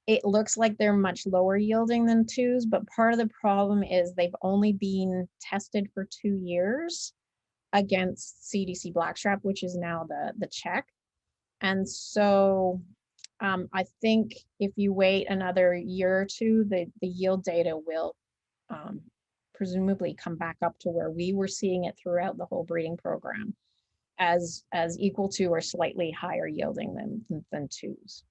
It looks like they're much lower yielding than twos, but part of the problem is they've only been tested for 2 years against CDC blackstrap, which is now the check. And so I think if you wait another year or two, the yield data will presumably come back up to where we were seeing it throughout the whole breeding program, as equal to or slightly higher yielding than twos.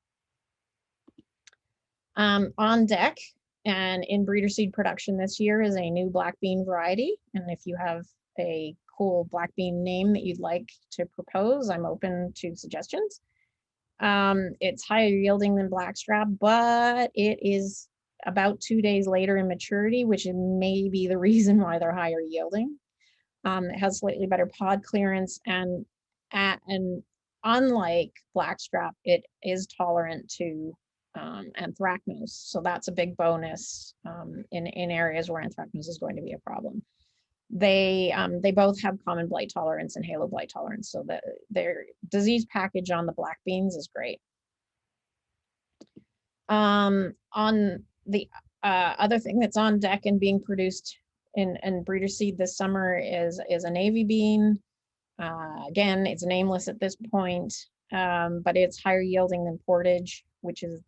On deck and in breeder seed production this year is a new black bean variety. And if you have a cool black bean name that you'd like to propose, I'm open to suggestions. It's higher yielding than blackstrap, but it is about 2 days later in maturity, which may be the reason why they're higher yielding. It has slightly better pod clearance, and unlike blackstrap, it is tolerant to anthracnose. So that's a big bonus in areas where anthracnose is going to be a problem. They both have common blight tolerance and halo blight tolerance, so that their disease package on the black beans is great. On the other thing that's on deck and being produced in breeder seed this summer is a navy bean. Again, it's nameless at this point, but it's higher yielding than portage, which is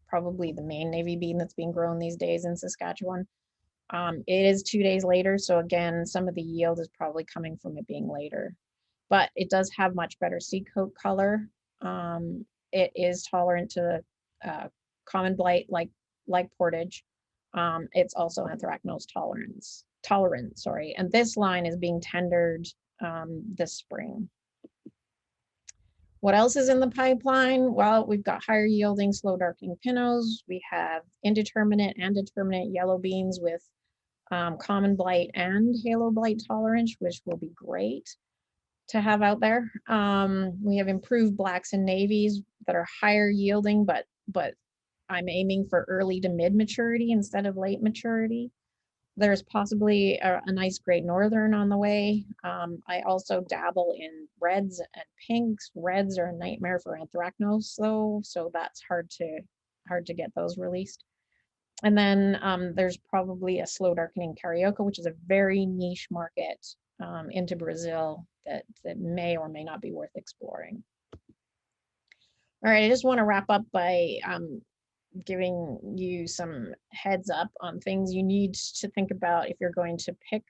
probably the main navy bean that's being grown these days in Saskatchewan. It is 2 days later, so again, some of the yield is probably coming from it being later, but it does have much better seed coat color. It is tolerant to common blight like portage. It's also anthracnose tolerant, sorry. And this line is being tendered this spring. What else is in the pipeline? Well, we've got higher yielding, slow darkening pinnos. We have indeterminate and determinate yellow beans with common blight and halo blight tolerance, which will be great to have out there. We have improved blacks and navies that are higher yielding, but I'm aiming for early to mid maturity instead of late maturity. There's possibly a nice great northern on the way. I also dabble in reds and pinks. Reds are a nightmare for anthracnose though, so that's hard to get those released. And then there's probably a slow darkening carioca, which is a very niche market into Brazil that may or may not be worth exploring. All right, I just want to wrap up by giving you some heads up on things you need to think about if you're going to pick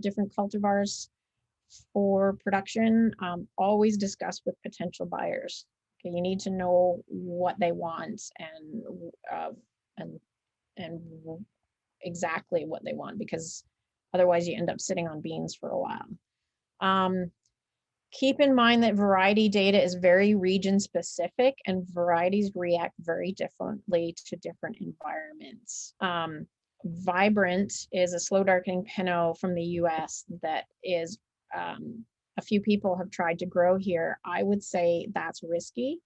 different cultivars for production. Always discuss with potential buyers. Okay, you need to know what they want and exactly what they want, because otherwise you end up sitting on beans for a while. Keep in mind that variety data is very region specific and varieties react very differently to different environments. Vibrant is a slow darkening pinot from the US that is a few people have tried to grow here. I would say that's risky.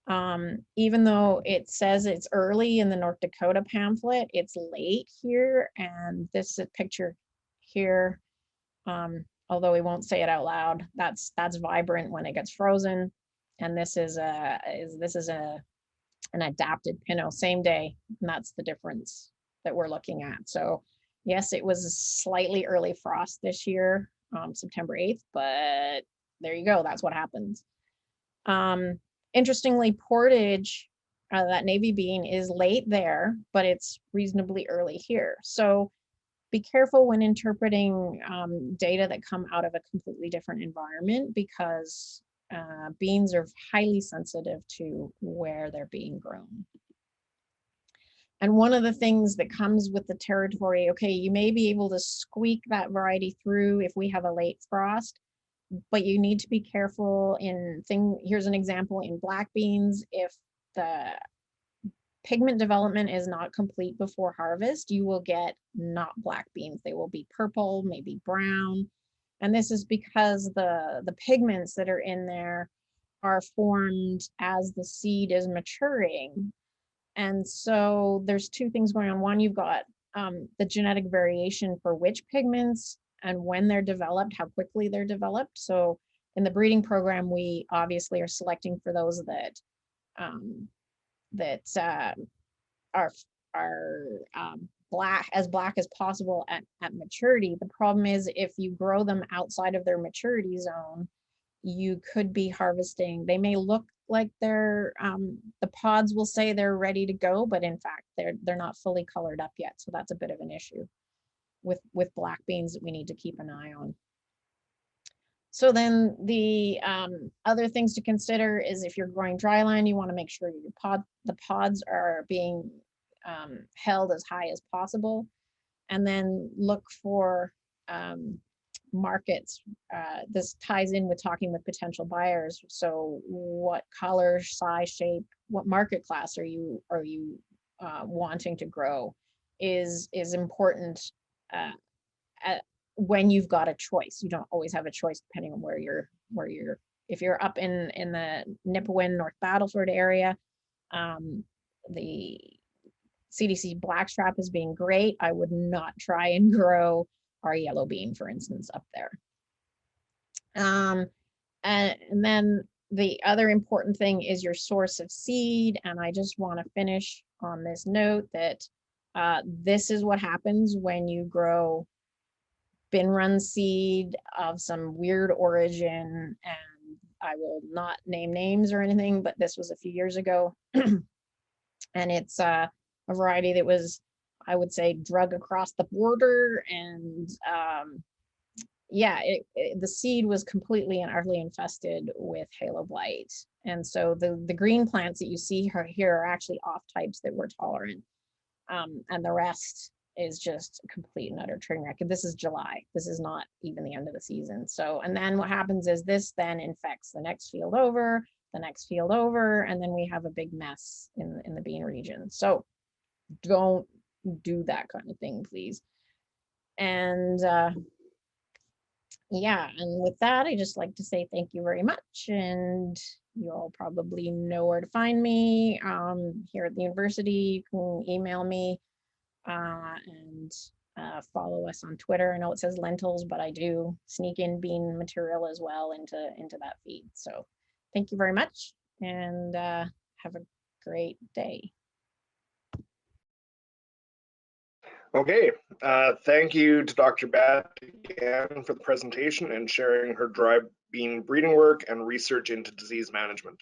Even though it says it's early in the North Dakota pamphlet, it's late here. And this picture here, although we won't say it out loud, that's vibrant when it gets frozen. And this is an adapted Pinot, same day. And that's the difference that we're looking at. So yes, it was a slightly early frost this year, September 8th, but there you go. That's what happens. Interestingly, portage, that navy bean is late there, but it's reasonably early here. So be careful when interpreting data that come out of a completely different environment, because beans are highly sensitive to where they're being grown. And one of the things that comes with the territory, okay, you may be able to squeak that variety through if we have a late frost, but you need to be careful here's an example in black beans. If the pigment development is not complete before harvest, you will get not black beans. They will be purple, maybe brown. And this is because the pigments that are in there are formed as the seed is maturing. And so there's two things going on. One, you've got the genetic variation for which pigments and when they're developed, how quickly they're developed. So in the breeding program, we obviously are selecting for those that are black as possible at maturity. The problem is if you grow them outside of their maturity zone, you could be harvesting. They may look like they're the pods will say they're ready to go, but in fact they're not fully colored up yet. So that's a bit of an issue with black beans that we need to keep an eye on. So then the other things to consider is if you're growing dryland, you want to make sure the pods are being held as high as possible, and then look for markets. This ties in with talking with potential buyers. So what color, size, shape, what market class are you wanting to grow is important when you've got a choice. You don't always have a choice depending on where you're if you're up in the Nipawin, North Battleford area, the CDC blackstrap has been great. I would not try and grow our yellow bean, for instance, up there. And then the other important thing is your source of seed. And I just want to finish on this note that this is what happens when you grow bin run seed of some weird origin. And I will not name names or anything, but this was a few years ago. And it's a variety that was, I would say, drug across the border. And yeah, the seed was completely and utterly infested with halo blight. And so the green plants that you see here are actually off types that were tolerant. And the rest is just complete and utter train wreck. And this is July. This is not even the end of the season. So, and then what happens is this then infects the next field over, the next field over, and then we have a big mess in the bean region. So don't do that kind of thing, please. And yeah, and with that, I just like to say thank you very much. And you all probably know where to find me here at the university. You can email me and follow us on Twitter. I know it says lentils, but I do sneak in bean material as well into that feed. So thank you very much, and have a great day. Okay, thank you to Dr. Bett again for the presentation and sharing her dry bean breeding work and research into disease management.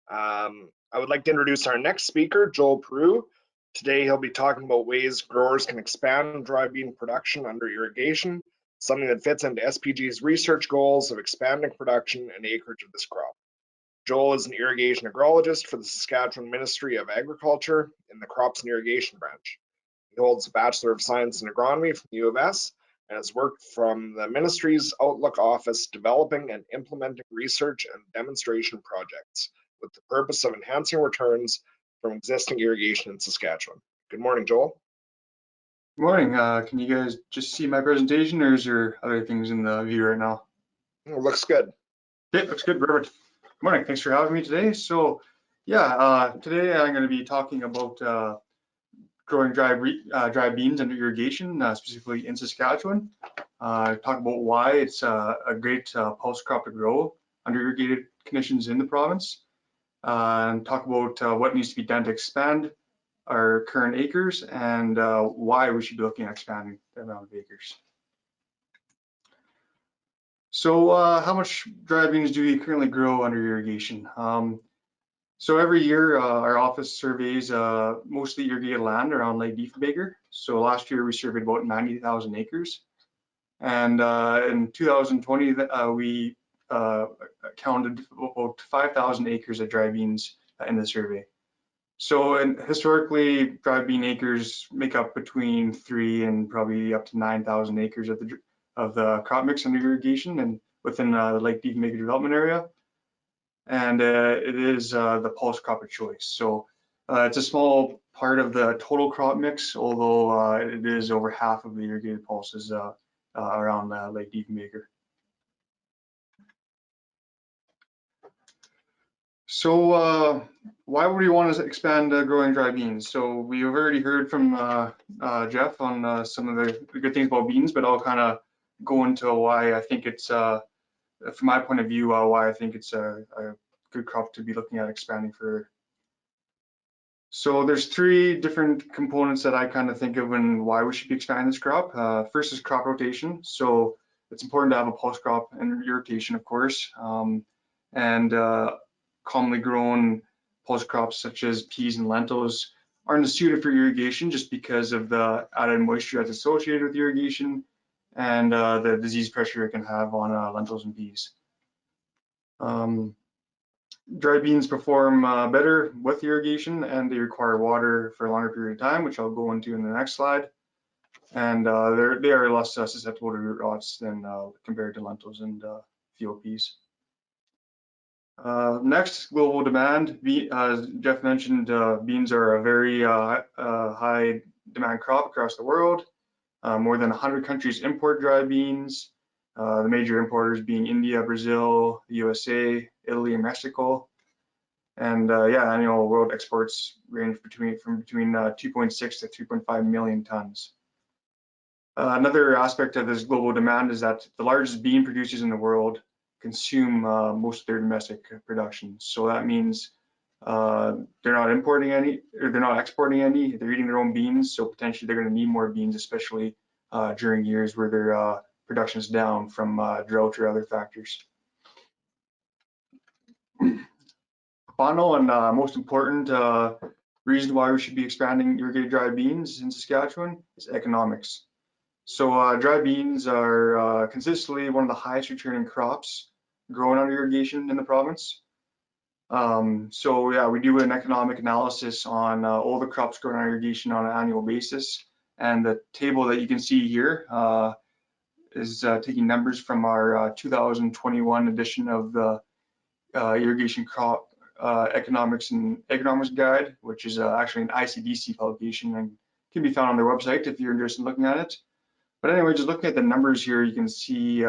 I would like to introduce our next speaker, Joel Peru. Today he'll be talking about ways growers can expand dry bean production under irrigation, something that fits into SPG's research goals of expanding production and acreage of this crop. Joel is an irrigation agrologist for the Saskatchewan Ministry of Agriculture in the Crops and Irrigation branch. He holds a Bachelor of Science in Agronomy from the U of S and has worked from the ministry's Outlook office developing and implementing research and demonstration projects with the purpose of enhancing returns from existing irrigation in Saskatchewan. Good morning, Joel. Good morning. Can you guys just see my presentation, or is there other things in the view right now? It looks good. Okay, looks good. Perfect. Good morning. Thanks for having me today. So yeah, today I'm going to be talking about growing dry beans under irrigation, specifically in Saskatchewan. Talk about why it's a great pulse crop to grow under irrigated conditions in the province, and talk about what needs to be done to expand our current acres and why we should be looking at expanding the amount of acres. So how much dry beans do we currently grow under irrigation? So every year our office surveys mostly irrigated land around Lake Diefenbaker. So last year we surveyed about 90,000 acres. And in 2020 we counted about 5,000 acres of dry beans in the survey. So historically, dry bean acres make up between 3 and probably up to 9,000 acres of the crop mix under irrigation and within the Lake Diefenbaker development area. And it is the pulse crop of choice. So it's a small part of the total crop mix, although it is over half of the irrigated pulses around Lake Diefenbaker. So why would we want to expand growing dry beans? So we've already heard from Jeff on some of the good things about beans, but I'll kind of go into why I think it's, from my point of view, why I think it's a good crop to be looking at expanding further. So there's 3 different components that I kind of think of and why we should be expanding this crop. First is crop rotation. So it's important to have a pulse crop and rotation, of course. commonly grown pulse crops such as peas and lentils aren't suited for irrigation just because of the added moisture that's associated with irrigation and the disease pressure it can have on lentils and peas. Dry beans perform better with irrigation, and they require water for a longer period of time, which I'll go into in the next slide. And they are less susceptible to root rots than compared to lentils and field peas. Next, global demand. As Jeff mentioned, beans are a very high demand crop across the world. More than 100 countries import dry beans. The major importers being India, Brazil, the USA, Italy, and Mexico. And yeah, annual world exports range from between 2.6 to 3.5 million tons. Another aspect of this global demand is that the largest bean producers in the world consume most of their domestic production. So that means they're not importing any, or they're not exporting any. They're eating their own beans, so potentially they're going to need more beans, especially during years where their production is down from drought or other factors. Final and most important reason why we should be expanding irrigated dry beans in Saskatchewan is economics. So dry beans are consistently one of the highest returning crops grown under irrigation in the province. So yeah, we do an economic analysis on all the crops grown on irrigation on an annual basis. And the table that you can see here is taking numbers from our 2021 edition of the Irrigation Crop Economics and Agronomist Guide, which is actually an ICDC publication and can be found on their website if you're interested in looking at it. But anyway, just looking at the numbers here, you can see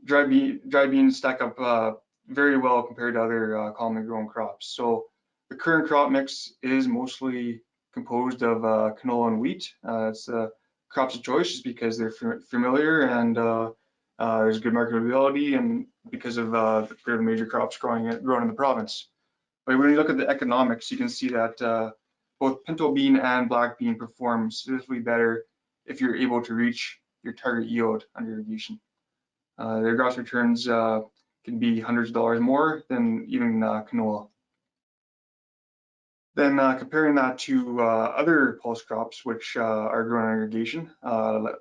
dry beans stack up very well compared to other commonly grown crops. So the current crop mix is mostly composed of canola and wheat. It's crops of choice just because they're familiar and there's good marketability and because of they're the major crops grown in the province. But when you look at the economics, you can see that both pinto bean and black bean perform significantly better if you're able to reach your target yield under irrigation. Their gross returns can be hundreds of dollars more than even canola. Then comparing that to other pulse crops which are grown on irrigation,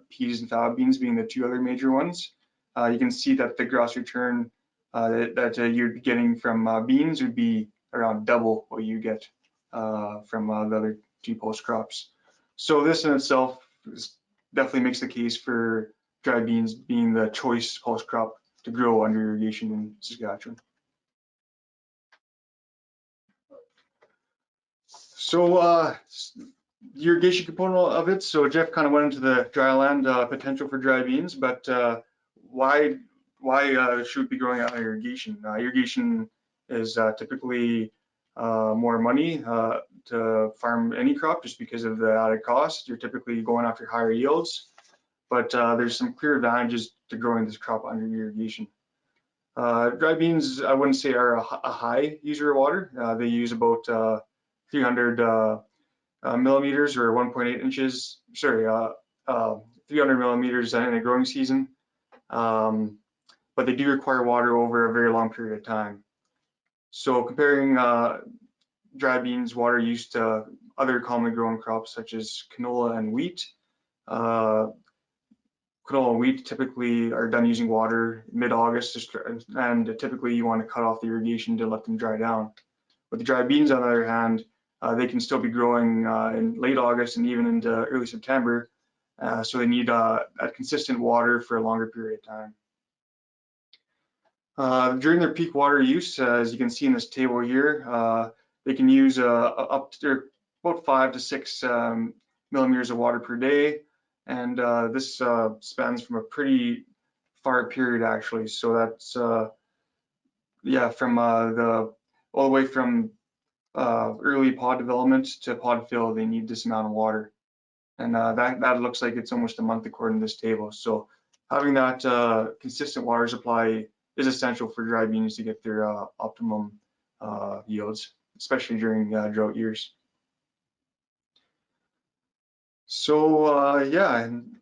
peas and faba beans being the two other major ones, you can see that the gross return that you're getting from beans would be around double what you get from the other two pulse crops. So this in itself definitely makes the case for dry beans being the choice pulse crop to grow under irrigation in Saskatchewan. So the irrigation component of it, so Jeff kind of went into the dry land potential for dry beans, but why should we be growing out irrigation? Irrigation is typically more money to farm any crop just because of the added cost. You're typically going after higher yields, but there's some clear advantages to growing this crop under irrigation. Dry beans, I wouldn't say are a high user of water. They use about 300 millimeters or 1.8 inches, 300 millimeters in a growing season. But they do require water over a very long period of time. So comparing dry beans water use to other commonly grown crops such as canola and wheat, canola and wheat typically are done using water mid-August, and typically you want to cut off the irrigation to let them dry down. With the dry beans, on the other hand, they can still be growing in late August and even into early September, so they need that consistent water for a longer period of time. During their peak water use, as you can see in this table here, they can use up to about 5 to 6 millimeters of water per day, and this spans from a pretty far period actually. So that's yeah, from all the way from early pod development to pod fill, they need this amount of water, and that looks like it's almost a month according to this table. So having that consistent water supply is essential for dry beans to get their optimum yields, especially during drought years. So yeah, and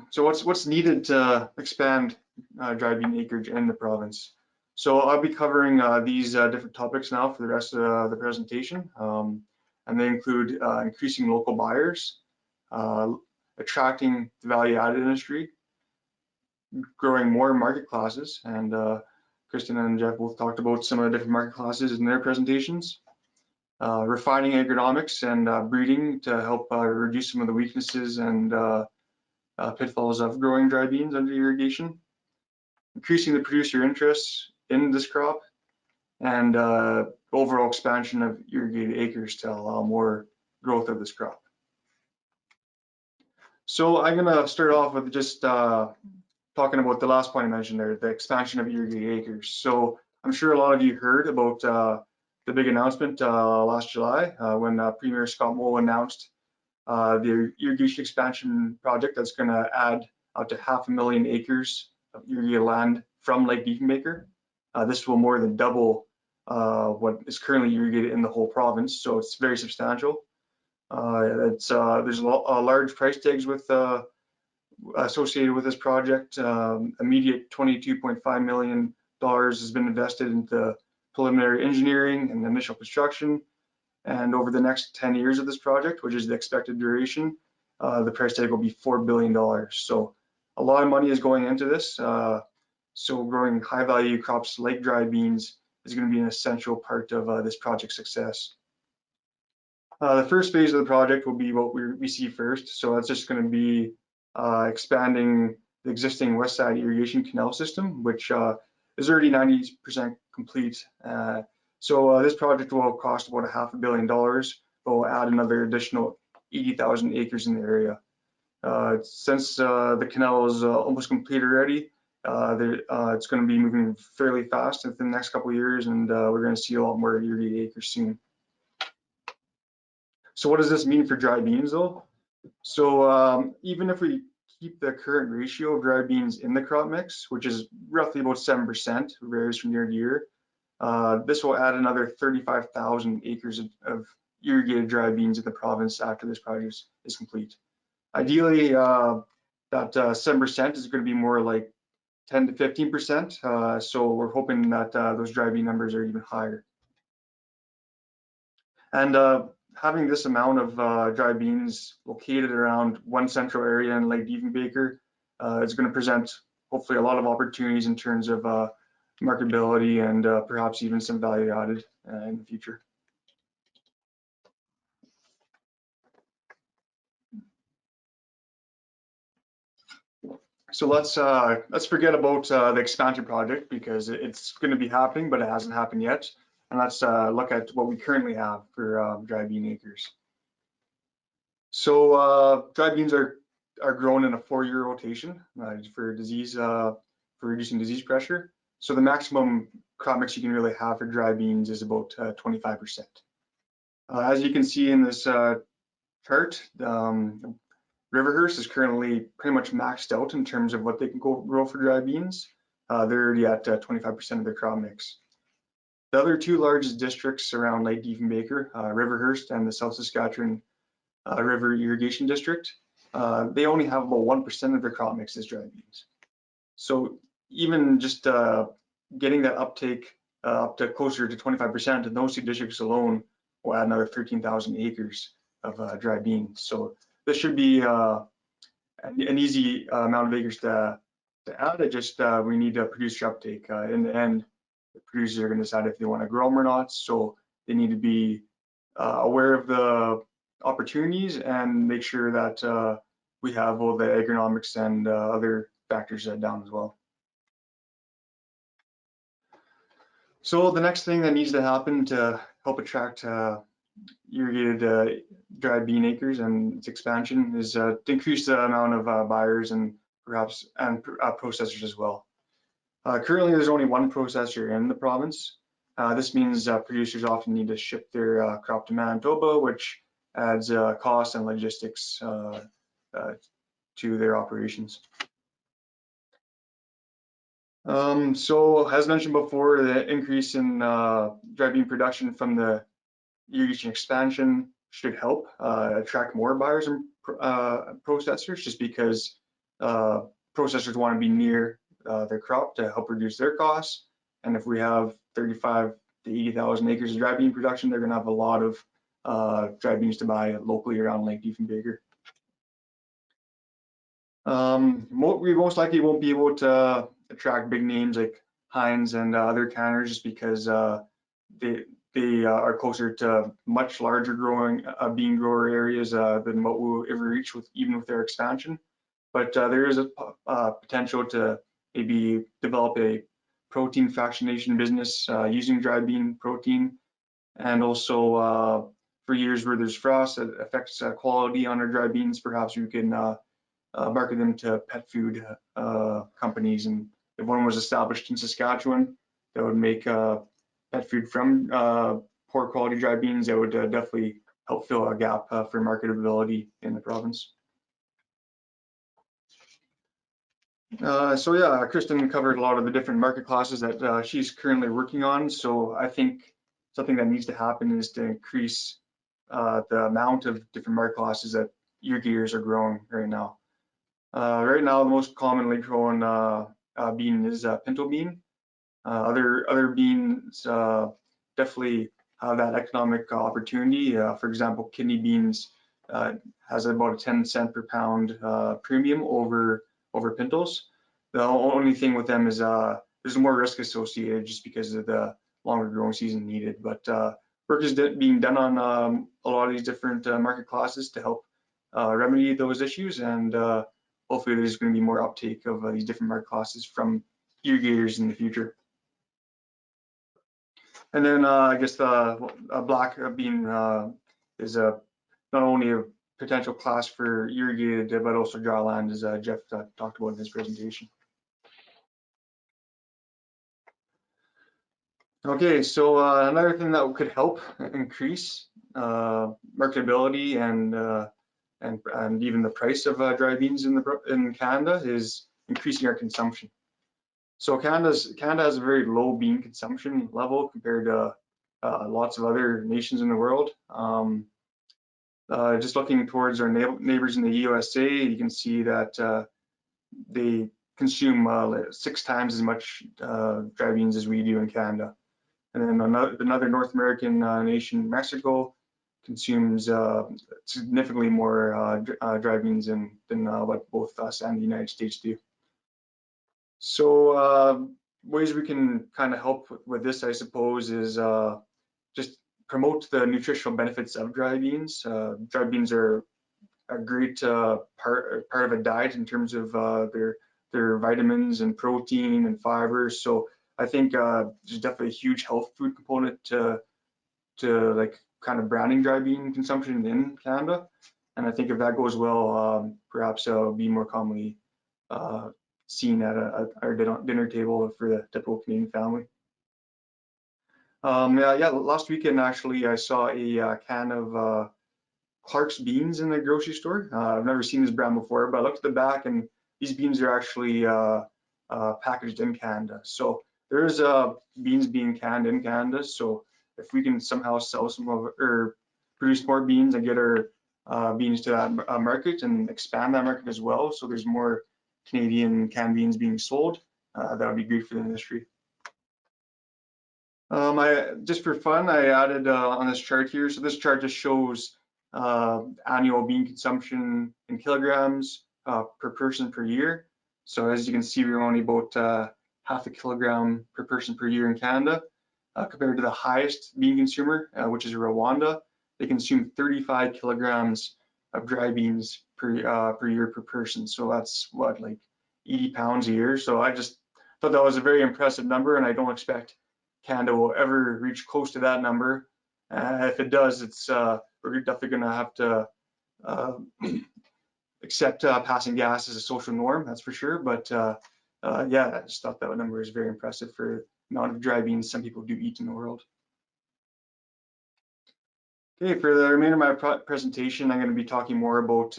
so what's needed to expand dry bean acreage in the province? So I'll be covering these different topics now for the rest of the presentation. And they include increasing local buyers, attracting the value-added industry, growing more market classes, and Kirstin and Jeff both talked about some of the different market classes in their presentations. Refining agronomics and breeding to help reduce some of the weaknesses and pitfalls of growing dry beans under irrigation. Increasing the producer interest in this crop, and overall expansion of irrigated acres to allow more growth of this crop. So I'm going to start off with just talking about the last point I mentioned there, the expansion of irrigated acres. So I'm sure a lot of you heard about the big announcement last July when Premier Scott Moe announced the irrigation expansion project that's going to add up to 500,000 acres of irrigated land from Lake Diefenbaker. This will more than double what is currently irrigated in the whole province, so it's very substantial. There's large price tags with associated with this project. Immediate $22.5 million has been invested into preliminary engineering and initial construction. And over the next 10 years of this project, which is the expected duration, the price tag will be $4 billion. So a lot of money is going into this. So growing high value crops like dry beans is going to be an essential part of this project's success. The first phase of the project will be what we see first. So that's just going to be expanding the existing west side irrigation canal system, which is already 90% complete. So this project will cost about $500 million, but will add another additional 80,000 acres in the area. Since the canal is almost complete already, it's going to be moving fairly fast within the next couple of years, and we're going to see a lot more irrigated acres soon. So what does this mean for dry beans though? So even if we keep the current ratio of dry beans in the crop mix, which is roughly about 7%, varies from year to year, this will add another 35,000 acres of irrigated dry beans in the province after this project is complete. Ideally, that 7% is going to be more like 10 to 15%. So we're hoping that those dry bean numbers are even higher. And having this amount of dry beans located around one central area in Lake Diefenbaker is going to present hopefully a lot of opportunities in terms of marketability and perhaps even some value added in the future. So let's forget about the expansion project because it's going to be happening, but it hasn't happened yet. And let's look at what we currently have for dry bean acres. So dry beans are grown in a 4-year rotation for reducing disease pressure. So the maximum crop mix you can really have for dry beans is about 25%. As you can see in this chart, Riverhurst is currently pretty much maxed out in terms of what they can grow for dry beans. They're already at 25% of their crop mix. The other two largest districts around Lake Diefenbaker, Riverhurst and the South Saskatchewan River Irrigation District, they only have about 1% of their crop mix as dry beans. So even just getting that uptake up to closer to 25% in those two districts alone will add another 13,000 acres of dry beans. So this should be an easy amount of acres to add. It just we need a producer uptake. In the end, the producers are going to decide if they want to grow them or not. So they need to be aware of the opportunities and make sure that we have all the agronomics and other factors down as well. So the next thing that needs to happen to help attract irrigated dry bean acres and its expansion is to increase the amount of buyers and perhaps processors as well. Currently, there's only one processor in the province. This means producers often need to ship their crop to Manitoba, which adds cost and logistics to their operations. So as mentioned before, the increase in dry bean production from the irrigation expansion should help attract more buyers and processors, just because processors want to be near their crop to help reduce their costs, And if we have 35 to 80,000 acres of dry bean production, they're going to have a lot of dry beans to buy locally around Lake Diefenbaker. We most likely won't be able to attract big names like Heinz and other canners just because they are closer to much larger growing bean grower areas than what we'll ever reach even with their expansion. But there is a potential to maybe develop a protein fractionation business using dry bean protein, and also for years where there's frost that affects quality on our dry beans, perhaps we can market them to pet food companies. And if one was established in Saskatchewan that would make pet food from poor quality dry beans, that would definitely help fill a gap for marketability in the province. So yeah, Kirstin covered a lot of the different market classes that she's currently working on. So I think something that needs to happen is to increase the amount of different market classes that irrigators are growing right now. Right now, the most commonly grown bean is pinto bean. Other beans definitely have that economic opportunity. For example, kidney beans has about a 10 cent per pound premium over pintos. The only thing with them is there's more risk associated just because of the longer growing season needed. But work is being done on a lot of these different market classes to help remedy those issues, and hopefully there's going to be more uptake of these different market classes from irrigators in the future. And then I guess the black bean is not only a potential class for irrigated, but also dry land, as Jeff talked about in his presentation. Okay, so another thing that could help increase marketability and even the price of dry beans in Canada is increasing our consumption. So Canada has a very low bean consumption level compared to lots of other nations in the world. Just looking towards our neighbors in the USA, you can see that they consume 6 times as much dry beans as we do in Canada. And then another North American nation, Mexico, consumes significantly more dry beans than what both us and the United States do. So ways we can kind of help with this, I suppose, is just promote the nutritional benefits of dry beans. Dry beans are a great part of a diet in terms of their vitamins and protein and fibers. So I think there's definitely a huge health food component to like kind of branding dry bean consumption in Canada. And I think if that goes well, perhaps it'll be more commonly seen at our dinner table for the typical Canadian family. Yeah, last weekend actually I saw a can of Clark's beans in the grocery store. I've never seen this brand before, but I looked at the back and these beans are actually packaged in Canada. So there's beans being canned in Canada. So if we can somehow sell some of or produce more beans and get our beans to that market and expand that market as well, so there's more Canadian canned beans being sold, that would be great for the industry. Just for fun, I added on this chart here. So this chart just shows annual bean consumption in kilograms per person per year. So as you can see, we're only about half a kilogram per person per year in Canada, compared to the highest bean consumer, which is Rwanda. They consume 35 kilograms of dry beans per year per person. So that's what, like 80 pounds a year. So I just thought that was a very impressive number, and I don't expect Canada will ever reach close to that number. If it does, it's we're definitely going to have to accept passing gas as a social norm, that's for sure. But yeah, I just thought that number is very impressive for the amount of dry beans some people do eat in the world. Okay, for the remainder of my presentation, I'm going to be talking more about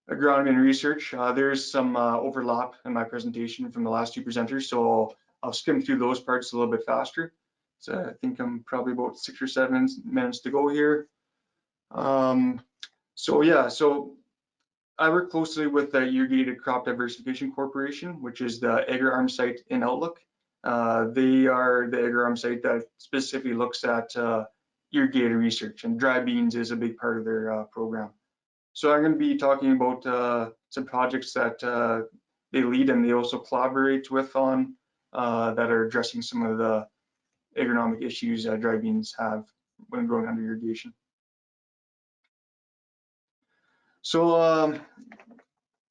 agronomy and research. There's some overlap in my presentation from the last two presenters, so I'll skim through those parts a little bit faster. So I think I'm probably about 6 or 7 minutes to go here. So yeah, so I work closely with the Irrigated Crop Diversification Corporation, which is the agri-arm site in Outlook. They are the Agronomist site that specifically looks at irrigated research, and dry beans is a big part of their program. So I'm going to be talking about some projects that they lead and they also collaborate with on that are addressing some of the agronomic issues dry beans have when growing under irrigation. So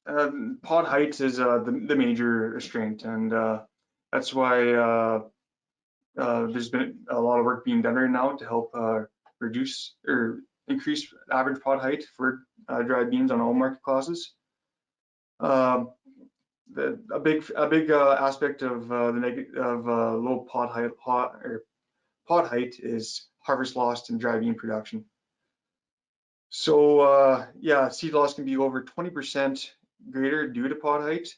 pod height is the major restraint, and that's why there's been a lot of work being done right now to help reduce or increase average pod height for dry beans on all market classes. A big aspect of low pod height is harvest loss in dry bean production. So yeah, seed loss can be over 20% greater due to pod height,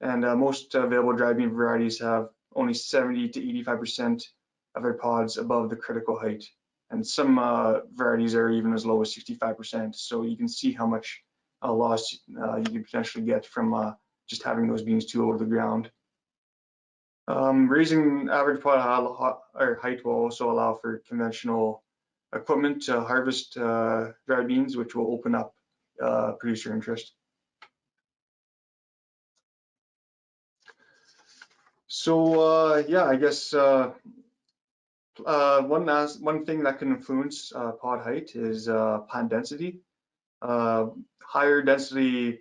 and most available dry bean varieties have only 70 to 85% of their pods above the critical height, and some varieties are even as low as 65%. So you can see how much loss you can potentially get from just having those beans too low to the ground. Raising average pod height will also allow for conventional equipment to harvest dry beans, which will open up producer interest. So yeah, I guess one thing that can influence pod height is plant density. Higher density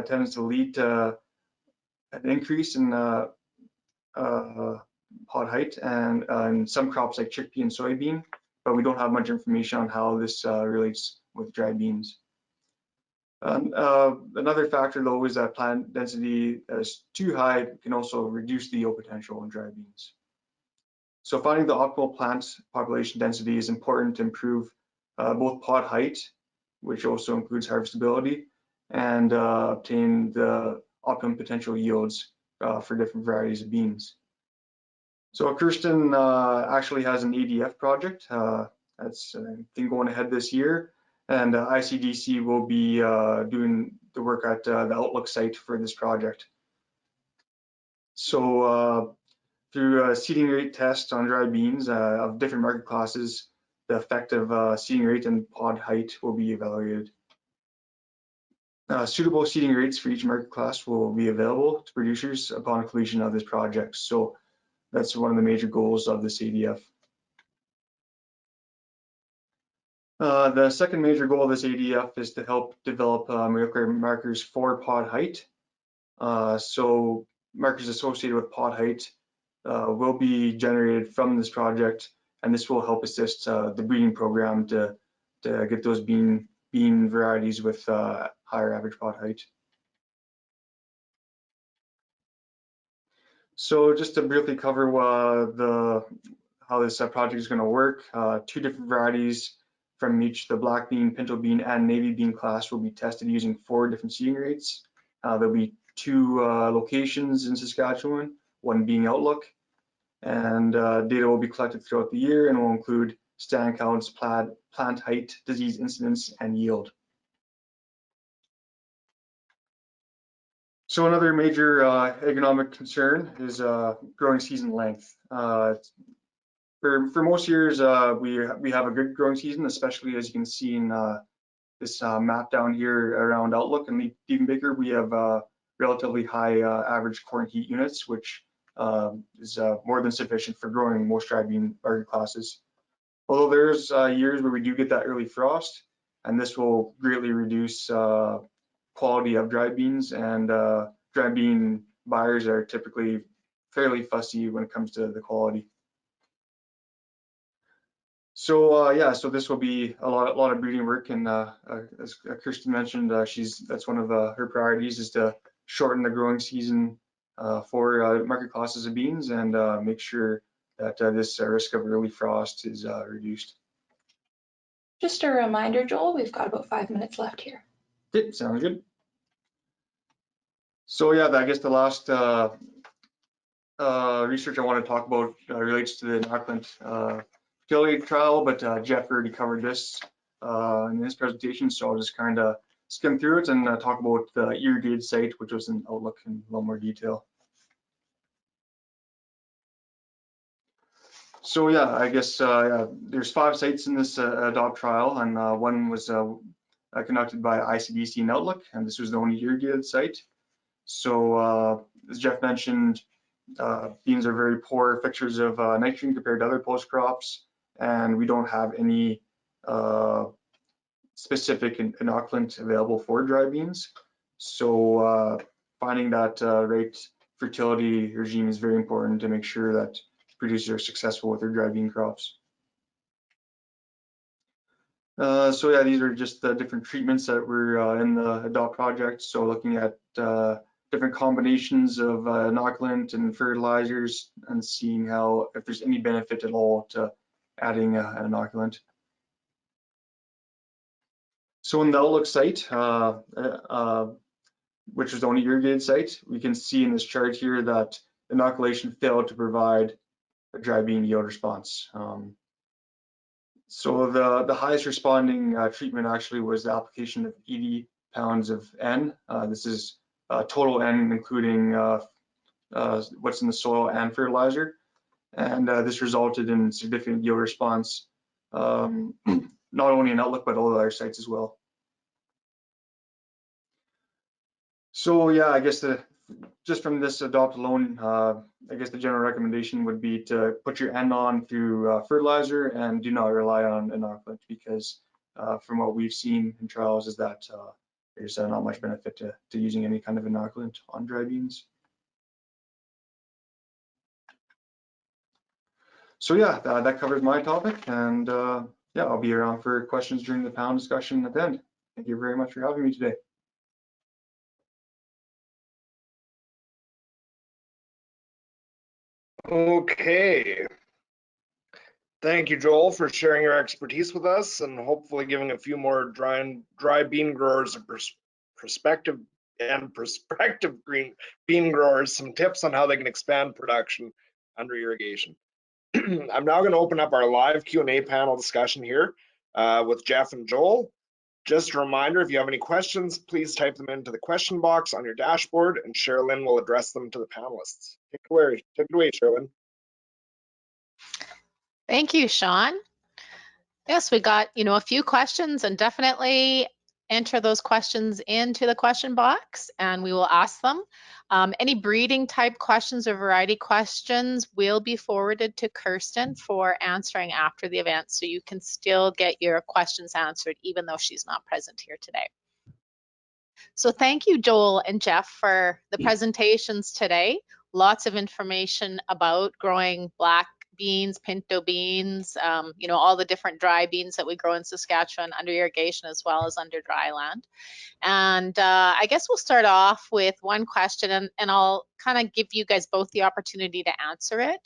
tends to lead to an increase in pod height, and in some crops like chickpea and soybean, but we don't have much information on how this relates with dry beans. Another factor though is that plant density that is too high can also reduce the yield potential in dry beans. So finding the optimal plant population density is important to improve both pod height, which also includes harvestability, and obtain the optimum potential yields for different varieties of beans. So Kirstin actually has an ADF project that's been going ahead this year, and ICDC will be doing the work at the Outlook site for this project. So through a seeding rate test on dry beans of different market classes, the effective seeding rate and pod height will be evaluated. Suitable seeding rates for each market class will be available to producers upon completion of this project. So that's one of the major goals of this ADF. The second major goal of this ADF is to help develop molecular markers for pod height. So markers associated with pod height will be generated from this project, and this will help assist the breeding program to get those bean varieties with higher average pod height. So just to briefly cover how this project is going to work, 2 different varieties from each the black bean, pinto bean, and navy bean class will be tested using 4 different seeding rates. There'll be 2 locations in Saskatchewan, one being Outlook, and data will be collected throughout the year and will include stand counts, plant height, disease incidence, and yield. So another major agronomic concern is growing season length. For most years, we have a good growing season, especially as you can see in this map down here around Outlook and Dievenbaker. We have relatively high average corn heat units, which is more than sufficient for growing most dry bean market classes. Although there's years where we do get that early frost, and this will greatly reduce quality of dry beans, and dry bean buyers are typically fairly fussy when it comes to the quality. So yeah, so this will be a lot of breeding work, and as Kirstin mentioned, that's one of her priorities is to shorten the growing season for market classes of beans and make sure that this risk of early frost is reduced. Just a reminder, Joel, we've got about 5 minutes left here. Okay, sounds good. So yeah, I guess the last research I want to talk about relates to the inoculant fertility trial, but Jeff already covered this in his presentation, so I'll just kind of skim through it and talk about the irrigated site, which was in Outlook in a little more detail. So yeah, I guess there's 5 sites in this adopt trial, and one was conducted by ICDC and Outlook, and this was the only irrigated site. So as Jeff mentioned, beans are very poor fixers of nitrogen compared to other post crops, and we don't have any specific inoculant available for dry beans. So finding that right fertility regime is very important to make sure that producers are successful with their dry bean crops. So yeah, these are just the different treatments that were in the adopt project. So looking at different combinations of inoculant and fertilizers and seeing how, if there's any benefit at all to adding an inoculant. So in the Outlook site, which is the only irrigated site, we can see in this chart here that inoculation failed to provide a dry bean yield response. So the highest responding treatment actually was the application of 80 pounds of N. This is total N, including what's in the soil and fertilizer. And this resulted in significant yield response, not only in Outlook, but all other sites as well. So yeah, I guess just from this adopt alone, I guess the general recommendation would be to put your N on through fertilizer and do not rely on inoculant, because from what we've seen in trials is that there's not much benefit to using any kind of inoculant on dry beans. So yeah, that covers my topic, and yeah, I'll be around for questions during the panel discussion at the end. Thank you very much for having me today. Okay. Thank you, Joel, for sharing your expertise with us and hopefully giving a few more dry bean growers a prospective green bean growers some tips on how they can expand production under irrigation. I'm now going to open up our live Q&A panel discussion here with Jeff and Joel. Just a reminder, if you have any questions, please type them into the question box on your dashboard and Sherrilyn will address them to the panelists. Take it away, Sherrilyn. Thank you, Sean. Yes, we got, a few questions, and definitely enter those questions into the question box and we will ask them. Any breeding type questions or variety questions will be forwarded to Kirstin for answering after the event, so you can still get your questions answered even though she's not present here today. So thank you, Joel and Jeff, for the presentations today. Lots of information about growing black beans, pinto beans, all the different dry beans that we grow in Saskatchewan under irrigation as well as under dryland. And I guess we'll start off with one question, and I'll kind of give you guys both the opportunity to answer it.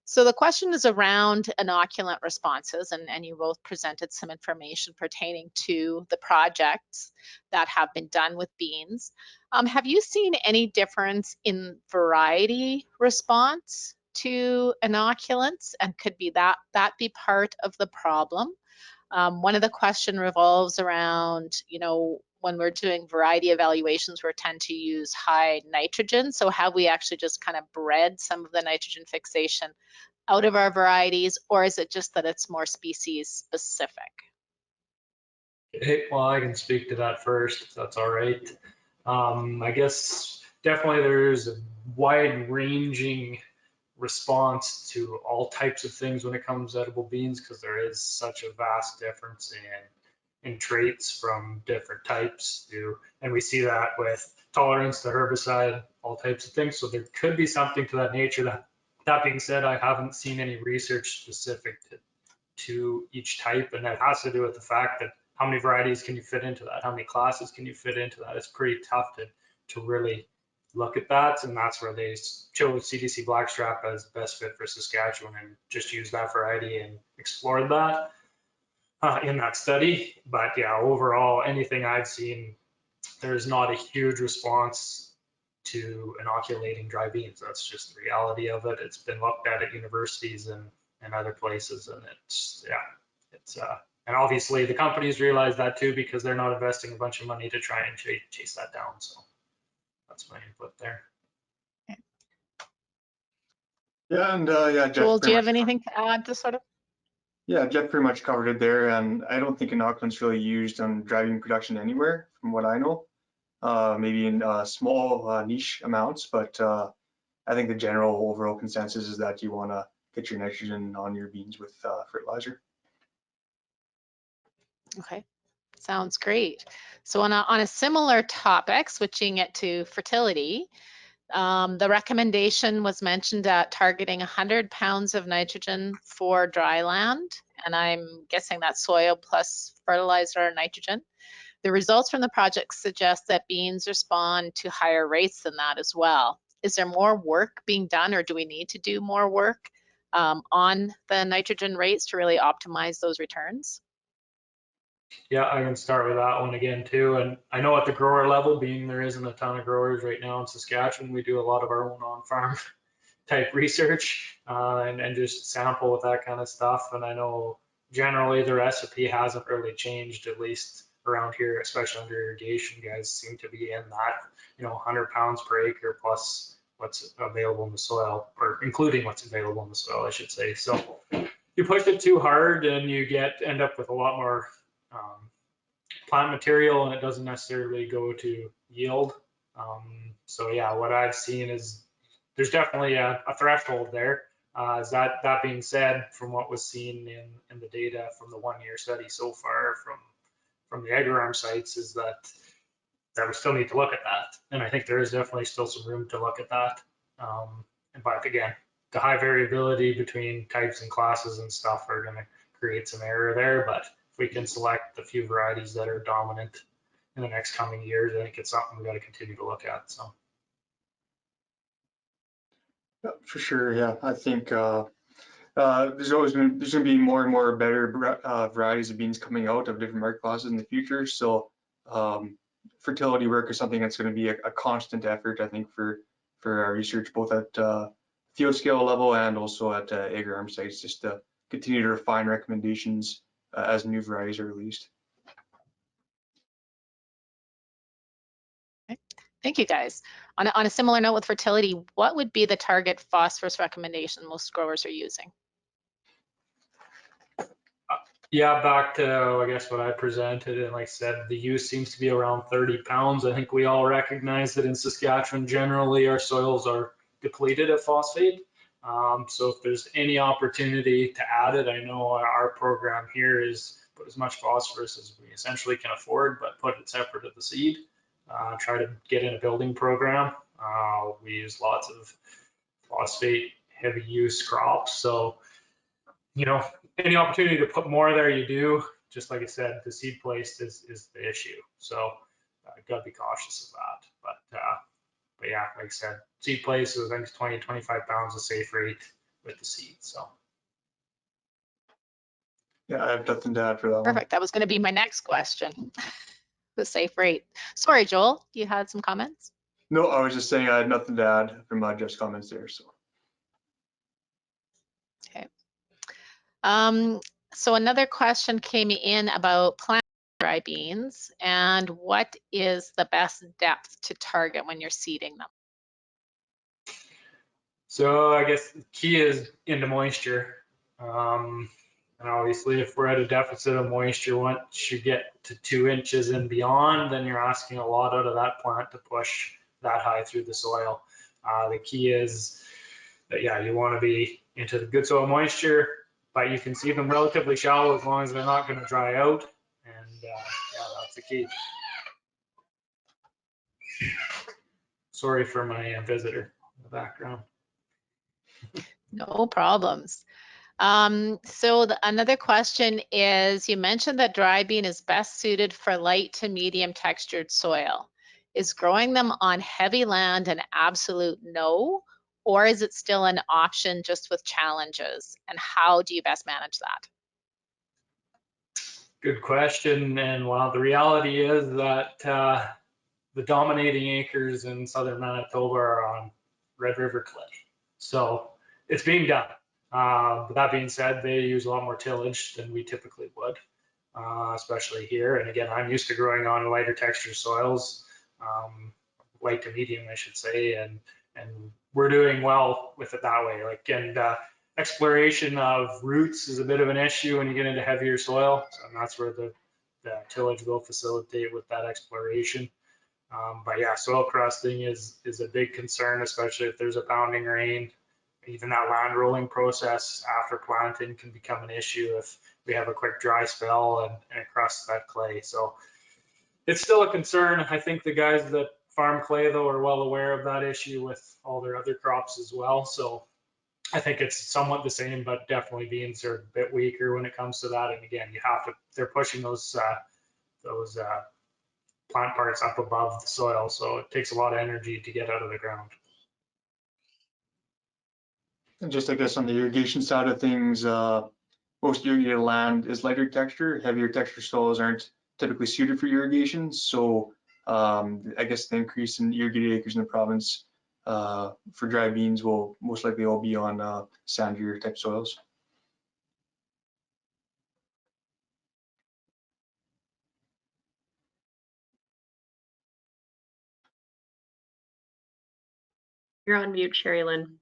So the question is around inoculant responses, and you both presented some information pertaining to the projects that have been done with beans. Have you seen any difference in variety response to inoculants, and could be that be part of the problem? One of the question revolves around, when we're doing variety evaluations, we tend to use high nitrogen. So have we actually just kind of bred some of the nitrogen fixation out of our varieties, or is it just that it's more species specific? Hey, well, I can speak to that first, if that's all right. I guess definitely there's a wide-ranging response to all types of things when it comes to edible beans, because there is such a vast difference in traits from different types and we see that with tolerance to herbicide, all types of things. So there could be something to that nature. That being said, I haven't seen any research specific to each type, and that has to do with the fact that how many varieties can you fit into that? How many classes can you fit into that? It's pretty tough to really look at that, and that's where they chose CDC Blackstrap as best fit for Saskatchewan and just used that variety and explored that in that study. But yeah, overall, anything I've seen, there's not a huge response to inoculating dry beans. That's just the reality of it. It's been looked at universities and other places, and it's and obviously the companies realize that too, because they're not investing a bunch of money to try and chase that down. So that's my input there. Yeah, and yeah, Jeff. Joel, do you have anything to add to sort of? Yeah, Jeff pretty much covered it there, and I don't think inoculant's really used on dry bean production anywhere, from what I know. Maybe in small niche amounts, but I think the general overall consensus is that you want to get your nitrogen on your beans with fertilizer. Okay, sounds great. So on a similar topic, switching it to fertility, the recommendation was mentioned at targeting 100 pounds of nitrogen for dry land, and I'm guessing that's soil plus fertilizer or nitrogen. The results from the project suggest that beans respond to higher rates than that as well. Is there more work being done, or do we need to do more work on the nitrogen rates to really optimize those returns? Yeah, I can start with that one again too. And I know at the grower level, being there isn't a ton of growers right now in Saskatchewan, we do a lot of our own on-farm type research and just sample with that kind of stuff. And I know generally the recipe hasn't really changed, at least around here, especially under irrigation. Guys seem to be in that, 100 pounds per acre plus what's available in the soil, or including what's available in the soil, I should say. So you push it too hard and you end up with a lot more plant material, and it doesn't necessarily go to yield. So yeah, what I've seen is there's definitely a threshold there. That being said, from what was seen in the data from the 1-year study so far from the Agronom sites, is that we still need to look at that. And I think there is definitely still some room to look at that. But again, the high variability between types and classes and stuff are going to create some error there. But if we can select the few varieties that are dominant in the next coming years, I think it's something we got to continue to look at. So. Yeah, for sure. Yeah, I think there's going to be more and more better varieties of beans coming out of different market classes in the future. So fertility work is something that's going to be a constant effort, I think, for our research, both at field scale level and also at Agronom sites, just to continue to refine recommendations as new varieties are released. Okay. Thank you, guys. On a similar note with fertility, what would be the target phosphorus recommendation most growers are using? Yeah, back to, I guess, what I presented, and like I said, the use seems to be around 30 pounds. I think we all recognize that in Saskatchewan, generally, our soils are depleted of phosphate. So if there's any opportunity to add it, I know our program here is put as much phosphorus as we essentially can afford, but put it separate of the seed. Try to get in a building program. We use lots of phosphate heavy use crops. So, any opportunity to put more there, you do. Just like I said, the seed placed is the issue. So got to be cautious of that. But yeah, like I said, seed placed, I think 20, 25 pounds is safe rate with the seed. So. Yeah, I have nothing to add for that one. Perfect. That was going to be my next question. The safe rate. Sorry, Joel, you had some comments? No, I was just saying I had nothing to add from Jeff's comments there. So. Okay. So another question came in about plant dry beans and what is the best depth to target when you're seeding them? So I guess the key is into moisture. And obviously, if we're at a deficit of moisture, once you get to 2 inches and beyond, then you're asking a lot out of that plant to push that high through the soil. The key is that, yeah, you want to be into the good soil moisture, but you can see them relatively shallow as long as they're not going to dry out. And yeah, that's the key. Sorry for my visitor in the background. No problems. So another question is, you mentioned that dry bean is best suited for light to medium textured soil. Is growing them on heavy land an absolute no, or is it still an option just with challenges? And how do you best manage that? Good question. And well, the reality is that the dominating acres in southern Manitoba are on Red River clay. So it's being done. But that being said, they use a lot more tillage than we typically would, especially here. And again, I'm used to growing on lighter texture soils, light to medium, I should say. And we're doing well with it that way. Like, and exploration of roots is a bit of an issue when you get into heavier soil, and that's where the tillage will facilitate with that exploration. But yeah, soil crusting is a big concern, especially if there's a pounding rain. Even that land rolling process after planting can become an issue if we have a quick dry spell and it crusts that clay. So it's still a concern. I think the guys that farm clay though are well aware of that issue with all their other crops as well. So I think it's somewhat the same, but definitely beans are a bit weaker when it comes to that. And again, you have to, they're pushing those plant parts up above the soil. So it takes a lot of energy to get out of the ground. And just I guess on the irrigation side of things, most irrigated land is lighter texture. Heavier texture soils aren't typically suited for irrigation. So I guess the increase in irrigated acres in the province for dry beans will most likely all be on sandier type soils. You're on mute, Sherrilyn.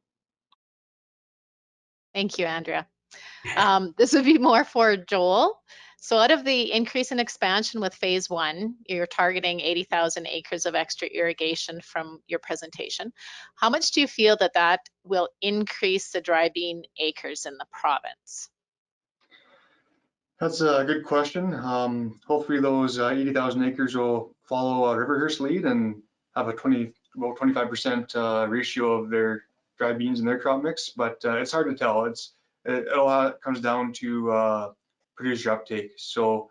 Thank you, Andrea. This would be more for Joel. So out of the increase in expansion with phase 1, you're targeting 80,000 acres of extra irrigation from your presentation. How much do you feel that that will increase the dry bean acres in the province? That's a good question. Hopefully those 80,000 acres will follow Riverhurst lead and have a about 25% ratio of their dry beans in their crop mix, but it's hard to tell. It all comes down to producer uptake. So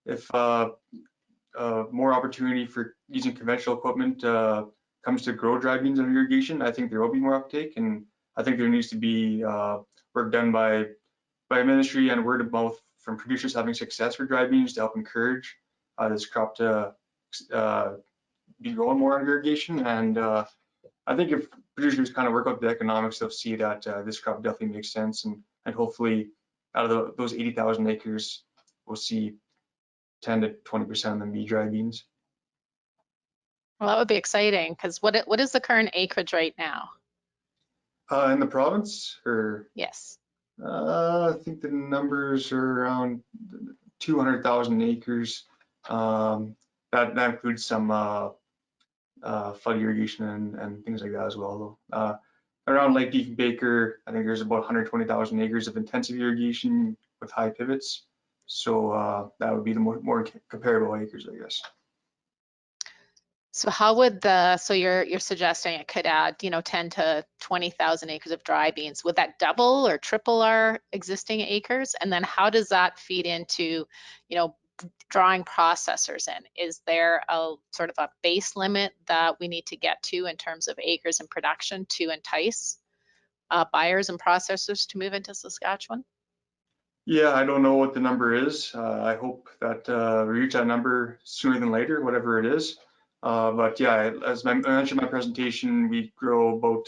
if more opportunity for using conventional equipment comes to grow dry beans under irrigation, I think there will be more uptake, and I think there needs to be work done by ministry and word of mouth from producers having success with dry beans to help encourage this crop to be growing more under irrigation. And I think if producers kind of work out the economics, they'll see that this crop definitely makes sense, and hopefully out of those 80,000 acres, we'll see 10 to 20% of them be dry beans. Well, that would be exciting, because what is the current acreage right now? In the province, or? Yes. I think the numbers are around 200,000 acres. That includes some flood irrigation and things like that as well, though. Around Lake Diefenbaker, I think there's about 120,000 acres of intensive irrigation with high pivots. So that would be the more comparable acres, I guess. So how would so you're suggesting it could add, 10 to 20,000 acres of dry beans. Would that double or triple our existing acres? And then how does that feed into, drawing processors in? Is there a sort of a base limit that we need to get to in terms of acres in production to entice buyers and processors to move into Saskatchewan? Yeah, I don't know what the number is. I hope that we reach that number sooner than later, whatever it is. But yeah, as I mentioned in my presentation, we grow about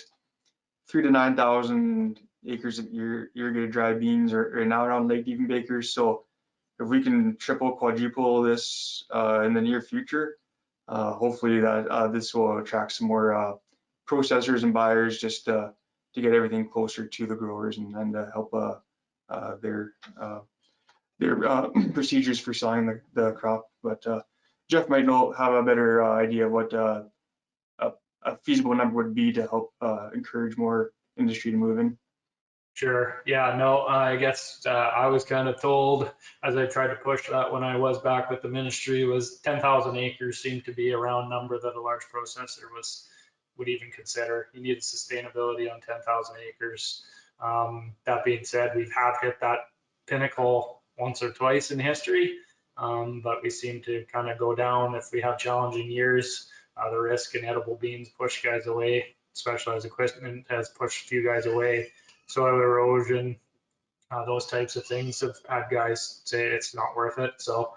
3,000 to 9,000 acres of irrigated dry beans right now around Lake Diefenbaker. So if we can triple, quadruple this in the near future, hopefully that this will attract some more processors and buyers just to get everything closer to the growers and to help their procedures for selling the crop. But Jeff might have a better idea of what a feasible number would be to help encourage more industry to move in. Sure. Yeah, no, I guess I was kind of told, as I tried to push that when I was back with the ministry, was 10,000 acres seemed to be a round number that a large processor would even consider. You needed sustainability on 10,000 acres. That being said, we have hit that pinnacle once or twice in history, but we seem to kind of go down if we have challenging years. The risk in edible beans push guys away. Specialized equipment has pushed a few guys away. Soil erosion, those types of things have had guys say it's not worth it. So,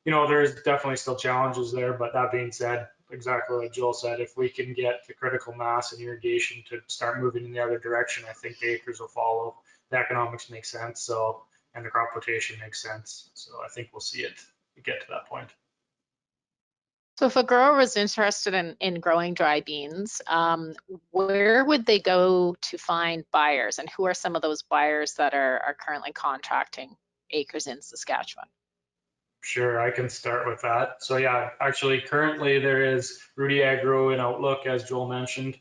there's definitely still challenges there. But that being said, exactly like Joel said, if we can get the critical mass and irrigation to start moving in the other direction, I think the acres will follow. The economics make sense. So, and the crop rotation makes sense. So I think we'll see it get to that point. So if a grower was interested in growing dry beans, where would they go to find buyers, and who are some of those buyers that are currently contracting acres in Saskatchewan? Sure, I can start with that. So yeah, actually currently there is Rudy Agro and Outlook, as Joel mentioned.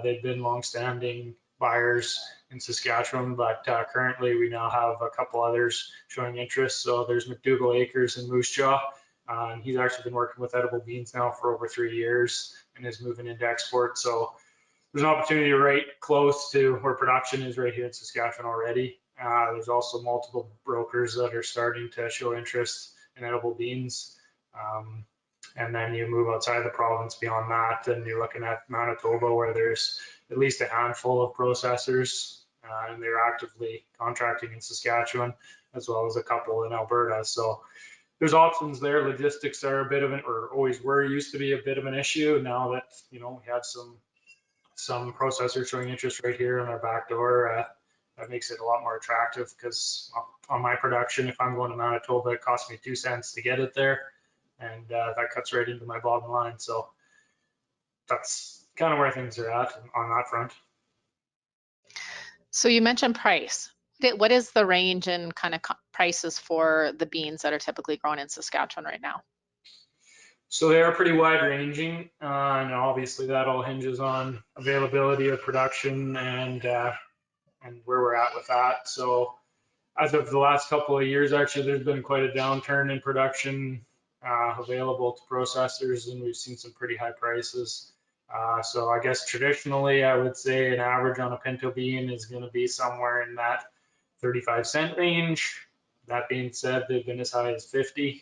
They've been longstanding buyers in Saskatchewan, but currently we now have a couple others showing interest. So there's McDougall Acres in Moose Jaw. And he's actually been working with edible beans now for over 3 years and is moving into export. So there's an opportunity right close to where production is right here in Saskatchewan already. There's also multiple brokers that are starting to show interest in edible beans. And then you move outside the province beyond that, and you're looking at Manitoba, where there's at least a handful of processors, and they're actively contracting in Saskatchewan, as well as a couple in Alberta. So there's options there. Logistics are a bit of an, or always were, used to be a bit of an issue. Now that, you know, we have some processors showing interest right here on our back door, that makes it a lot more attractive, because on my production, if I'm going to Manitoba, it costs me 2 cents to get it there, and that cuts right into my bottom line. So that's kind of where things are at on that front. So you mentioned price. What is the range in kind of prices for the beans that are typically grown in Saskatchewan right now? So they are pretty wide ranging, and obviously that all hinges on availability of production and where we're at with that. So as of the last couple of years, actually, there's been quite a downturn in production available to processors, and we've seen some pretty high prices. So I guess traditionally, I would say an average on a pinto bean is going to be somewhere in that 35-cent range. That being said, they've been as high as 50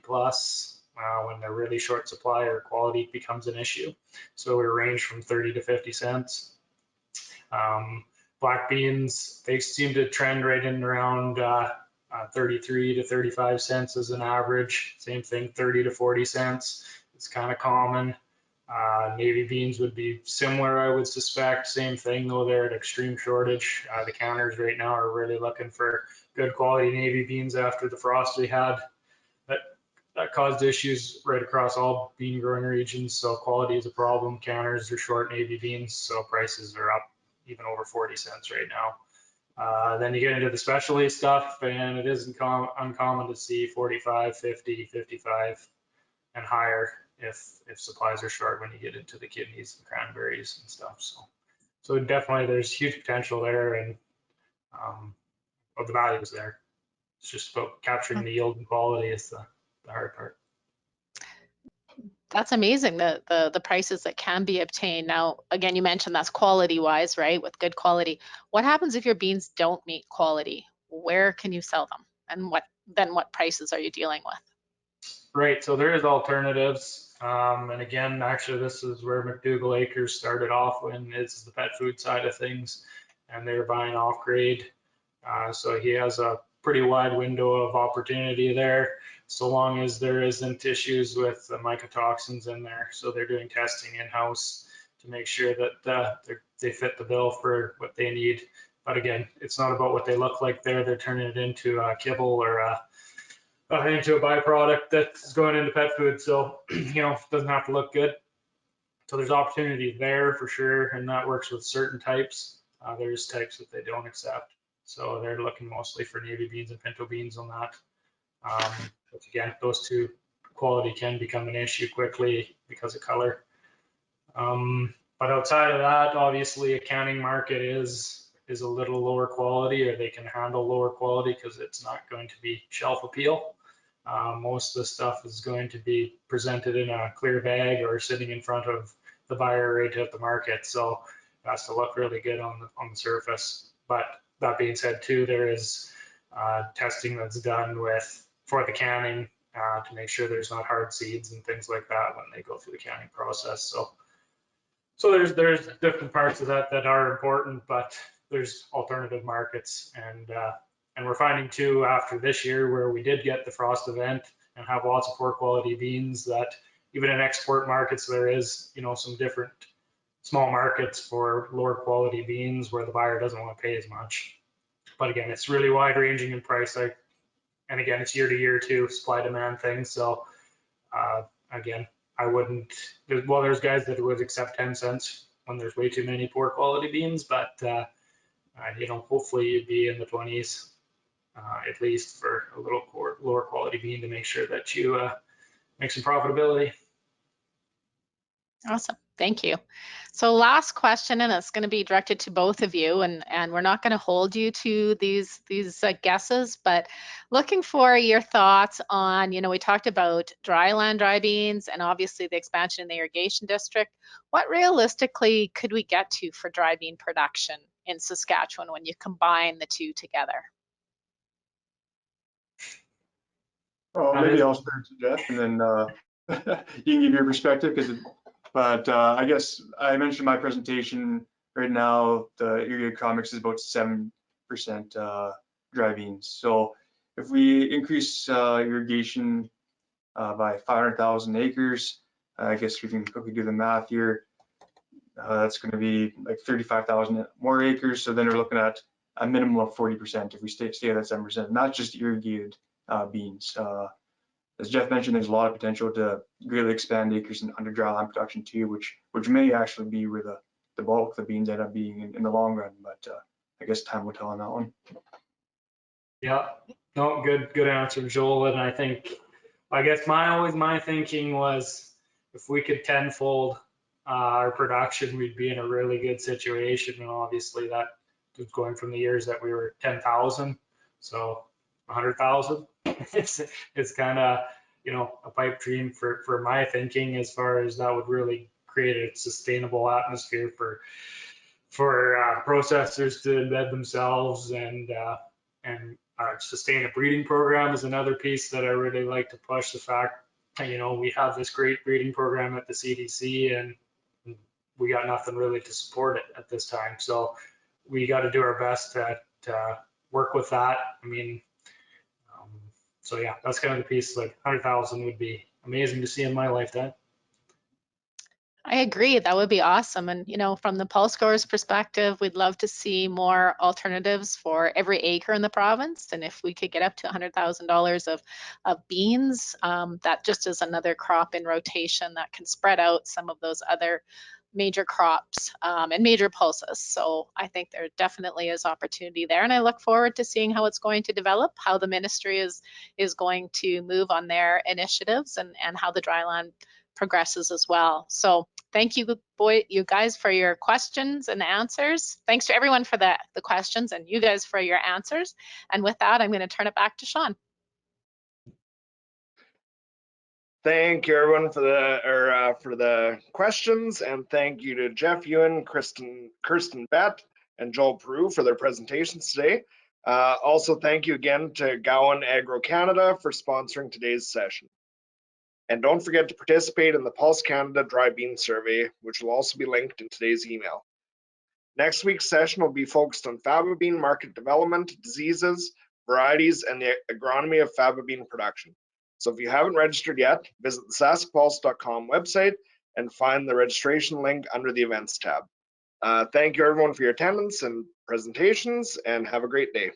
plus when they're really short supply or quality becomes an issue. So we range from 30 to 50 cents. Black beans, they seem to trend right in around 33 to 35 cents as an average. Same thing, 30 to 40 cents. It's kind of common. Navy beans would be similar, I would suspect. Same thing, though, they're at extreme shortage. The counters right now are really looking for good quality navy beans after the frost we had. That caused issues right across all bean growing regions. So quality is a problem. Counters are short navy beans, so prices are up even over 40 cents right now. Then you get into the specialty stuff, and it isn't uncommon to see 45, 50, 55 and higher if supplies are short when you get into the kidneys and cranberries and stuff. So definitely there's huge potential there, and the value is there. It's just about capturing the yield and quality is the hard part. That's amazing, the prices that can be obtained. Now, again, you mentioned that's quality wise, right? With good quality. What happens if your beans don't meet quality? Where can you sell them? And what prices are you dealing with? Right, so there is alternatives. And again, actually, this is where McDougall Acres started off when it's the pet food side of things, and they're buying off grade. So he has a pretty wide window of opportunity there, so long as there isn't issues with the mycotoxins in there. So they're doing testing in-house to make sure that they fit the bill for what they need. But again, it's not about what they look like there. They're turning it into a kibble or into a byproduct that's going into pet food. So, you know, it doesn't have to look good. So there's opportunity there for sure, and that works with certain types. There's types that they don't accept. So they're looking mostly for navy beans and pinto beans on that. But again, those two quality can become an issue quickly because of color. But outside of that, obviously a canning market is a little lower quality, or they can handle lower quality because it's not going to be shelf appeal. Most of the stuff is going to be presented in a clear bag or sitting in front of the buyer right at the market. So it has to look really good on the surface. But that being said too, there is testing that's done for the canning to make sure there's not hard seeds and things like that when they go through the canning process. So there's different parts of that are important, but there's alternative markets, and we're finding too after this year where we did get the frost event and have lots of poor quality beans, that even in export markets there is, you know, some different small markets for lower quality beans where the buyer doesn't want to pay as much. But again, it's really wide ranging in price. And again, it's year to year too, supply demand thing. So again, I wouldn't, well, there's guys that would accept 10 cents when there's way too many poor quality beans, but hopefully you'd be in the 20s at least for a little lower quality bean to make sure that you make some profitability. Awesome, thank you. So last question, and it's going to be directed to both of you, and we're not going to hold you to these guesses, but looking for your thoughts on, we talked about dry land dry beans and obviously the expansion in the irrigation district. What realistically could we get to for dry bean production in Saskatchewan when you combine the two together? Well, maybe I'll start to Jeff, and then you can give your perspective. But I guess I mentioned in my presentation right now, the irrigated crop mix is about 7% dry beans. So if we increase irrigation by 500,000 acres, I guess we can quickly do the math here. That's going to be like 35,000 more acres. So then we're looking at a minimum of 40% if we stay at that 7%, not just irrigated beans. As Jeff mentioned, there's a lot of potential to greatly expand acres under dry land production too, which may actually be where the bulk of the beans end up being in the long run. But I guess time will tell on that one. Yeah, no, good answer, Joel. And I guess my thinking was if we could tenfold our production, we'd be in a really good situation. And obviously that was going from the years that we were 10,000, so 100,000. It's kind of, a pipe dream for my thinking, as far as that would really create a sustainable atmosphere for processors to embed themselves, and sustain a breeding program is another piece that I really like to push. The fact, we have this great breeding program at the CDC, and we got nothing really to support it at this time. So we got to do our best to work with that. So yeah, that's kind of the piece. Like 100,000 would be amazing to see in my lifetime. I agree, that would be awesome. And from the pulse growers perspective, we'd love to see more alternatives for every acre in the province. And if we could get up to $100,000 of beans, that just is another crop in rotation that can spread out some of those other major crops and major pulses. So I think there definitely is opportunity there, and I look forward to seeing how it's going to develop, how the ministry is going to move on their initiatives, and how the dryland progresses as well. So thank you, you guys, for your questions and answers. Thanks to everyone for the questions, and you guys for your answers. And with that, I'm going to turn it back to Sean. Thank you, everyone, for the questions, and thank you to Jeff, Ewen, Kirstin, Bett, and Joel Peru for their presentations today. Also, thank you again to Gowan Agro Canada for sponsoring today's session. And don't forget to participate in the Pulse Canada Dry Bean Survey, which will also be linked in today's email. Next week's session will be focused on faba bean market development, diseases, varieties, and the agronomy of faba bean production. So if you haven't registered yet, visit the saskpulse.com website and find the registration link under the events tab. Thank you, everyone, for your attendance and presentations, and have a great day.